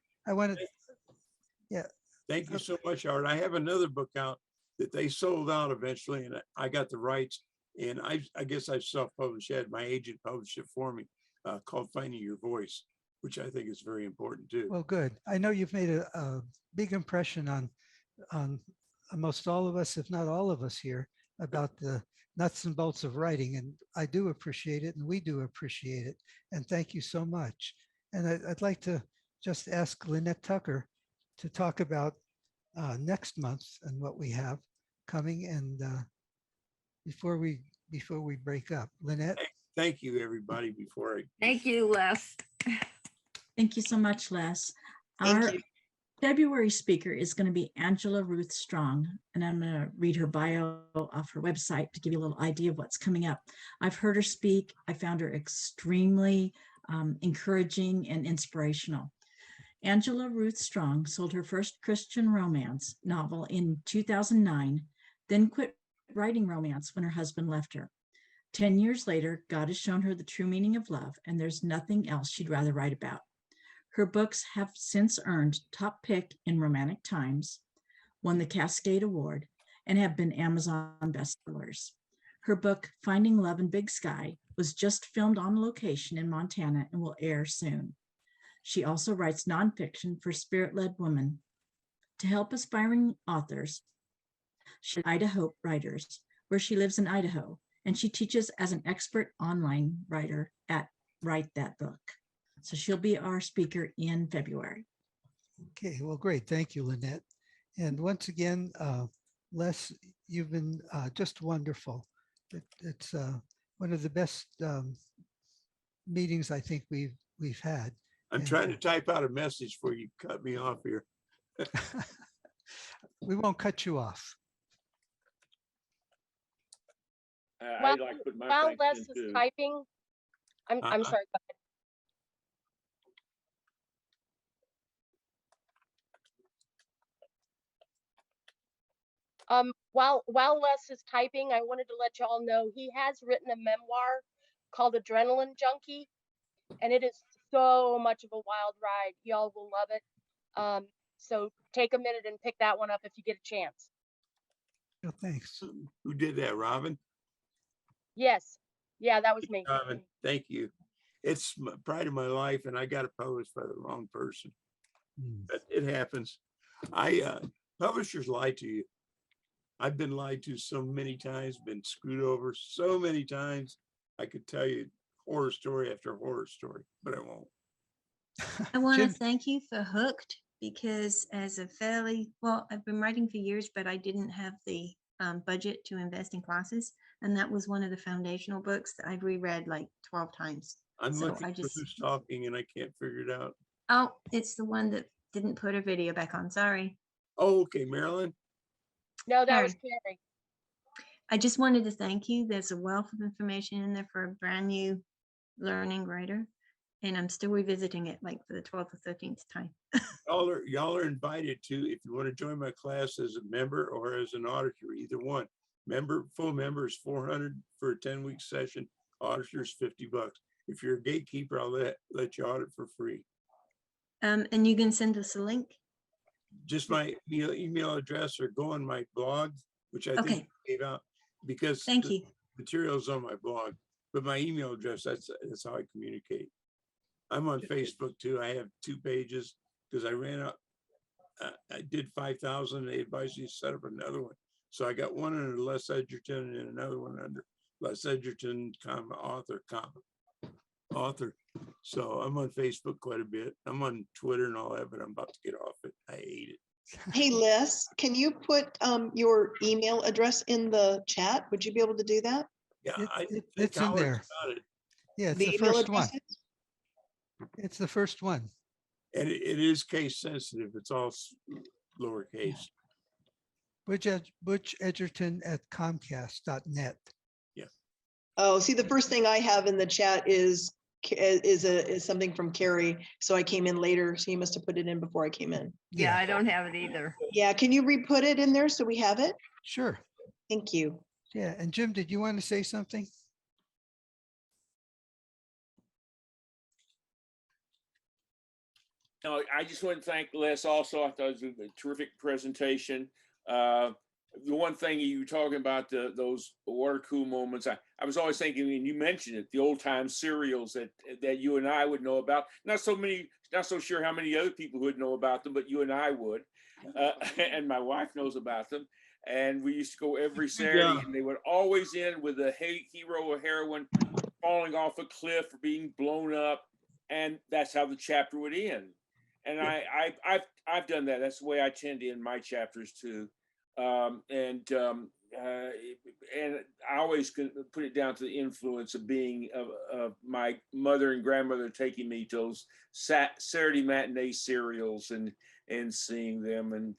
yeah. Thank you so much, Howard. I have another book out that they sold out eventually, and I got the rights. And I guess I self-published it. My agent published it for me, called Finding Your Voice, which I think is very important too. Well, good. I know you've made a big impression on most all of us, if not all of us here, about the nuts and bolts of writing. And I do appreciate it, and we do appreciate it. And thank you so much. And I'd like to just ask Lynette Tucker to talk about next month and what we have coming, and before we break up. Lynette. Thank you, everybody. Before I Thank you, Les. Thank you so much, Les. Thank Our you. February speaker is going to be Angela Ruth Strong, and I'm going to read her bio off her website to give you a little idea of what's coming up. I've heard her speak. I found her extremely encouraging and inspirational. Angela Ruth Strong sold her first Christian romance novel in 2009, then quit writing romance when her husband left her. 10 years later, God has shown her the true meaning of love, and there's nothing else she'd rather write about. Her books have since earned top pick in Romantic Times, won the Cascade Award, and have been Amazon bestsellers. Her book, Finding Love in Big Sky, was just filmed on location in Montana and will air soon. She also writes nonfiction for Spirit-Led Women. To help aspiring authors, she's Idaho Writers, where she lives in Idaho, and she teaches as an expert online writer at Write That Book. So she'll be our speaker in February. Okay, well, great. Thank you, Lynette. And once again, Les, you've been just wonderful. It's one of the best meetings I think we've had. I'm trying to type out a message for you. Cut me off here. We won't cut you off. While, I'd like to put my while thanks Les in is too. typing, I'm sorry. Go ahead. While Les is typing, I wanted to let y'all know he has written a memoir called Adrenaline Junkie, and it is so much of a wild ride. Y'all will love it. So take a minute and pick that one up if you get a chance. Well, thanks. Who did that, Robin? Yes. Yeah, that was me. Robin, thank you. It's pride of my life, and I got it published by the wrong person. But it happens. Publishers lie to you. I've been lied to so many times, been screwed over so many times. I could tell you horror story after horror story, but I won't. I want to thank you for Hooked, because as a I've been writing for years, but I didn't have the budget to invest in classes. And that was one of the foundational books that I've reread like 12 times. I'm So looking for who's talking and I can't figure it out. Oh, it's the one that didn't put her video back on. Sorry. Oh, okay, Marilyn. No, that was Carrie. I just wanted to thank you. There's a wealth of information in there for a brand new learning writer. And I'm still revisiting it like for the 12th or 13th time. Y'all are invited to, if you want to join my class as a member or as an auditor, either one. Full member is 400 for a 10-week session. Auditor is $50. If you're a gatekeeper, I'll let you audit for free. And you can send us a link. Just my email address, or go on my blog, which I think Okay. I gave out, because Thank the you. material's on my blog. But my email address, that's how I communicate. I'm on Facebook too. I have 2 pages because I ran out. I did 5,000. They advised me to set up another one. So I got one under Les Edgerton and another one under Les Edgerton, author. So I'm on Facebook quite a bit. I'm on Twitter and all that, but I'm about to get off it. I hate it. Hey, Les, can you put your email address in the chat? Would you be able to do that? Yeah, It's in there. Yeah, it's the email first one. addresses? It's the first one. And it is case sensitive. It's all lowercase. Butch Edgerton at Comcast.net. Yeah. Oh, see, the first thing I have in the chat is something from Carrie. So I came in later. So you must have put it in before I came in. Yeah, I don't have it either. Yeah, can you re-put it in there so we have it? Sure. Thank you. Yeah, and Jim, did you want to say something? No, I just want to thank Les also. I thought it was a terrific presentation. The one thing you were talking about, those water cool moments, I was always thinking, and you mentioned it, the old time cereals that you and I would know about. Not so sure how many other people would know about them, but you and I would. And my wife knows about them. And we used to go every Saturday, and they would always end with a hero or heroine falling off a cliff or being blown up, and that's how the chapter would end. And I've done that. That's the way I tend to end my chapters too. And I always put it down to the influence of being of my mother and grandmother taking me to those Saturday matinee serials and seeing them, and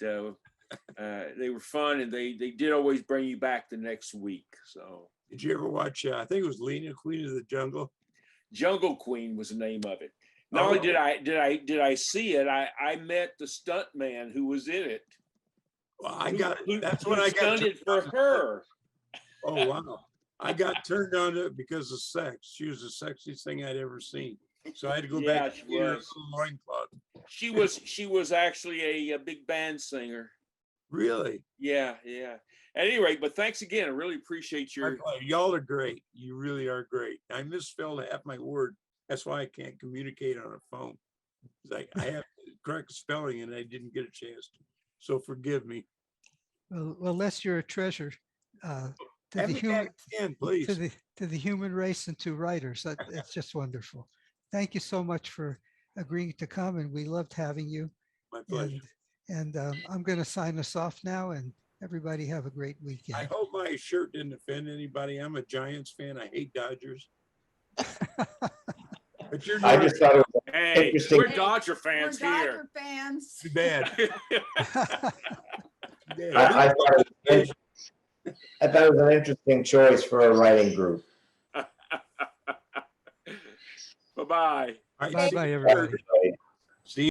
they were fun, and they did always bring you back the next week. So did you ever watch? I think it was Lena, Queen of the Jungle. Jungle Queen was the name of it. Not only did I see it, I met the stunt man who was in it. Well, that's when I got stunned it for her. Oh wow! I got turned on to it because of sex. She was the sexiest thing I'd ever seen. So I had to go back to her loincloth. She was actually a big band singer. Really? Yeah. At any rate, but thanks again. I really appreciate y'all are great. You really are great. I misspelled half my word. That's why I can't communicate on a phone. It's like I have correct spelling and I didn't get a chance to. So forgive me. Well, Les, you're a treasure to the human race and to writers. It's just wonderful. Thank you so much for agreeing to come, and we loved having you. My pleasure. And I'm going to sign us off now, and everybody have a great weekend. I hope my shirt didn't offend anybody. I'm a Giants fan. I hate Dodgers. But you're I just thought it was interesting. We're Dodger fans We're here. Dodger fans. Too bad. I thought it was an interesting choice for a writing group. Bye-bye. Bye-bye, everybody. See you.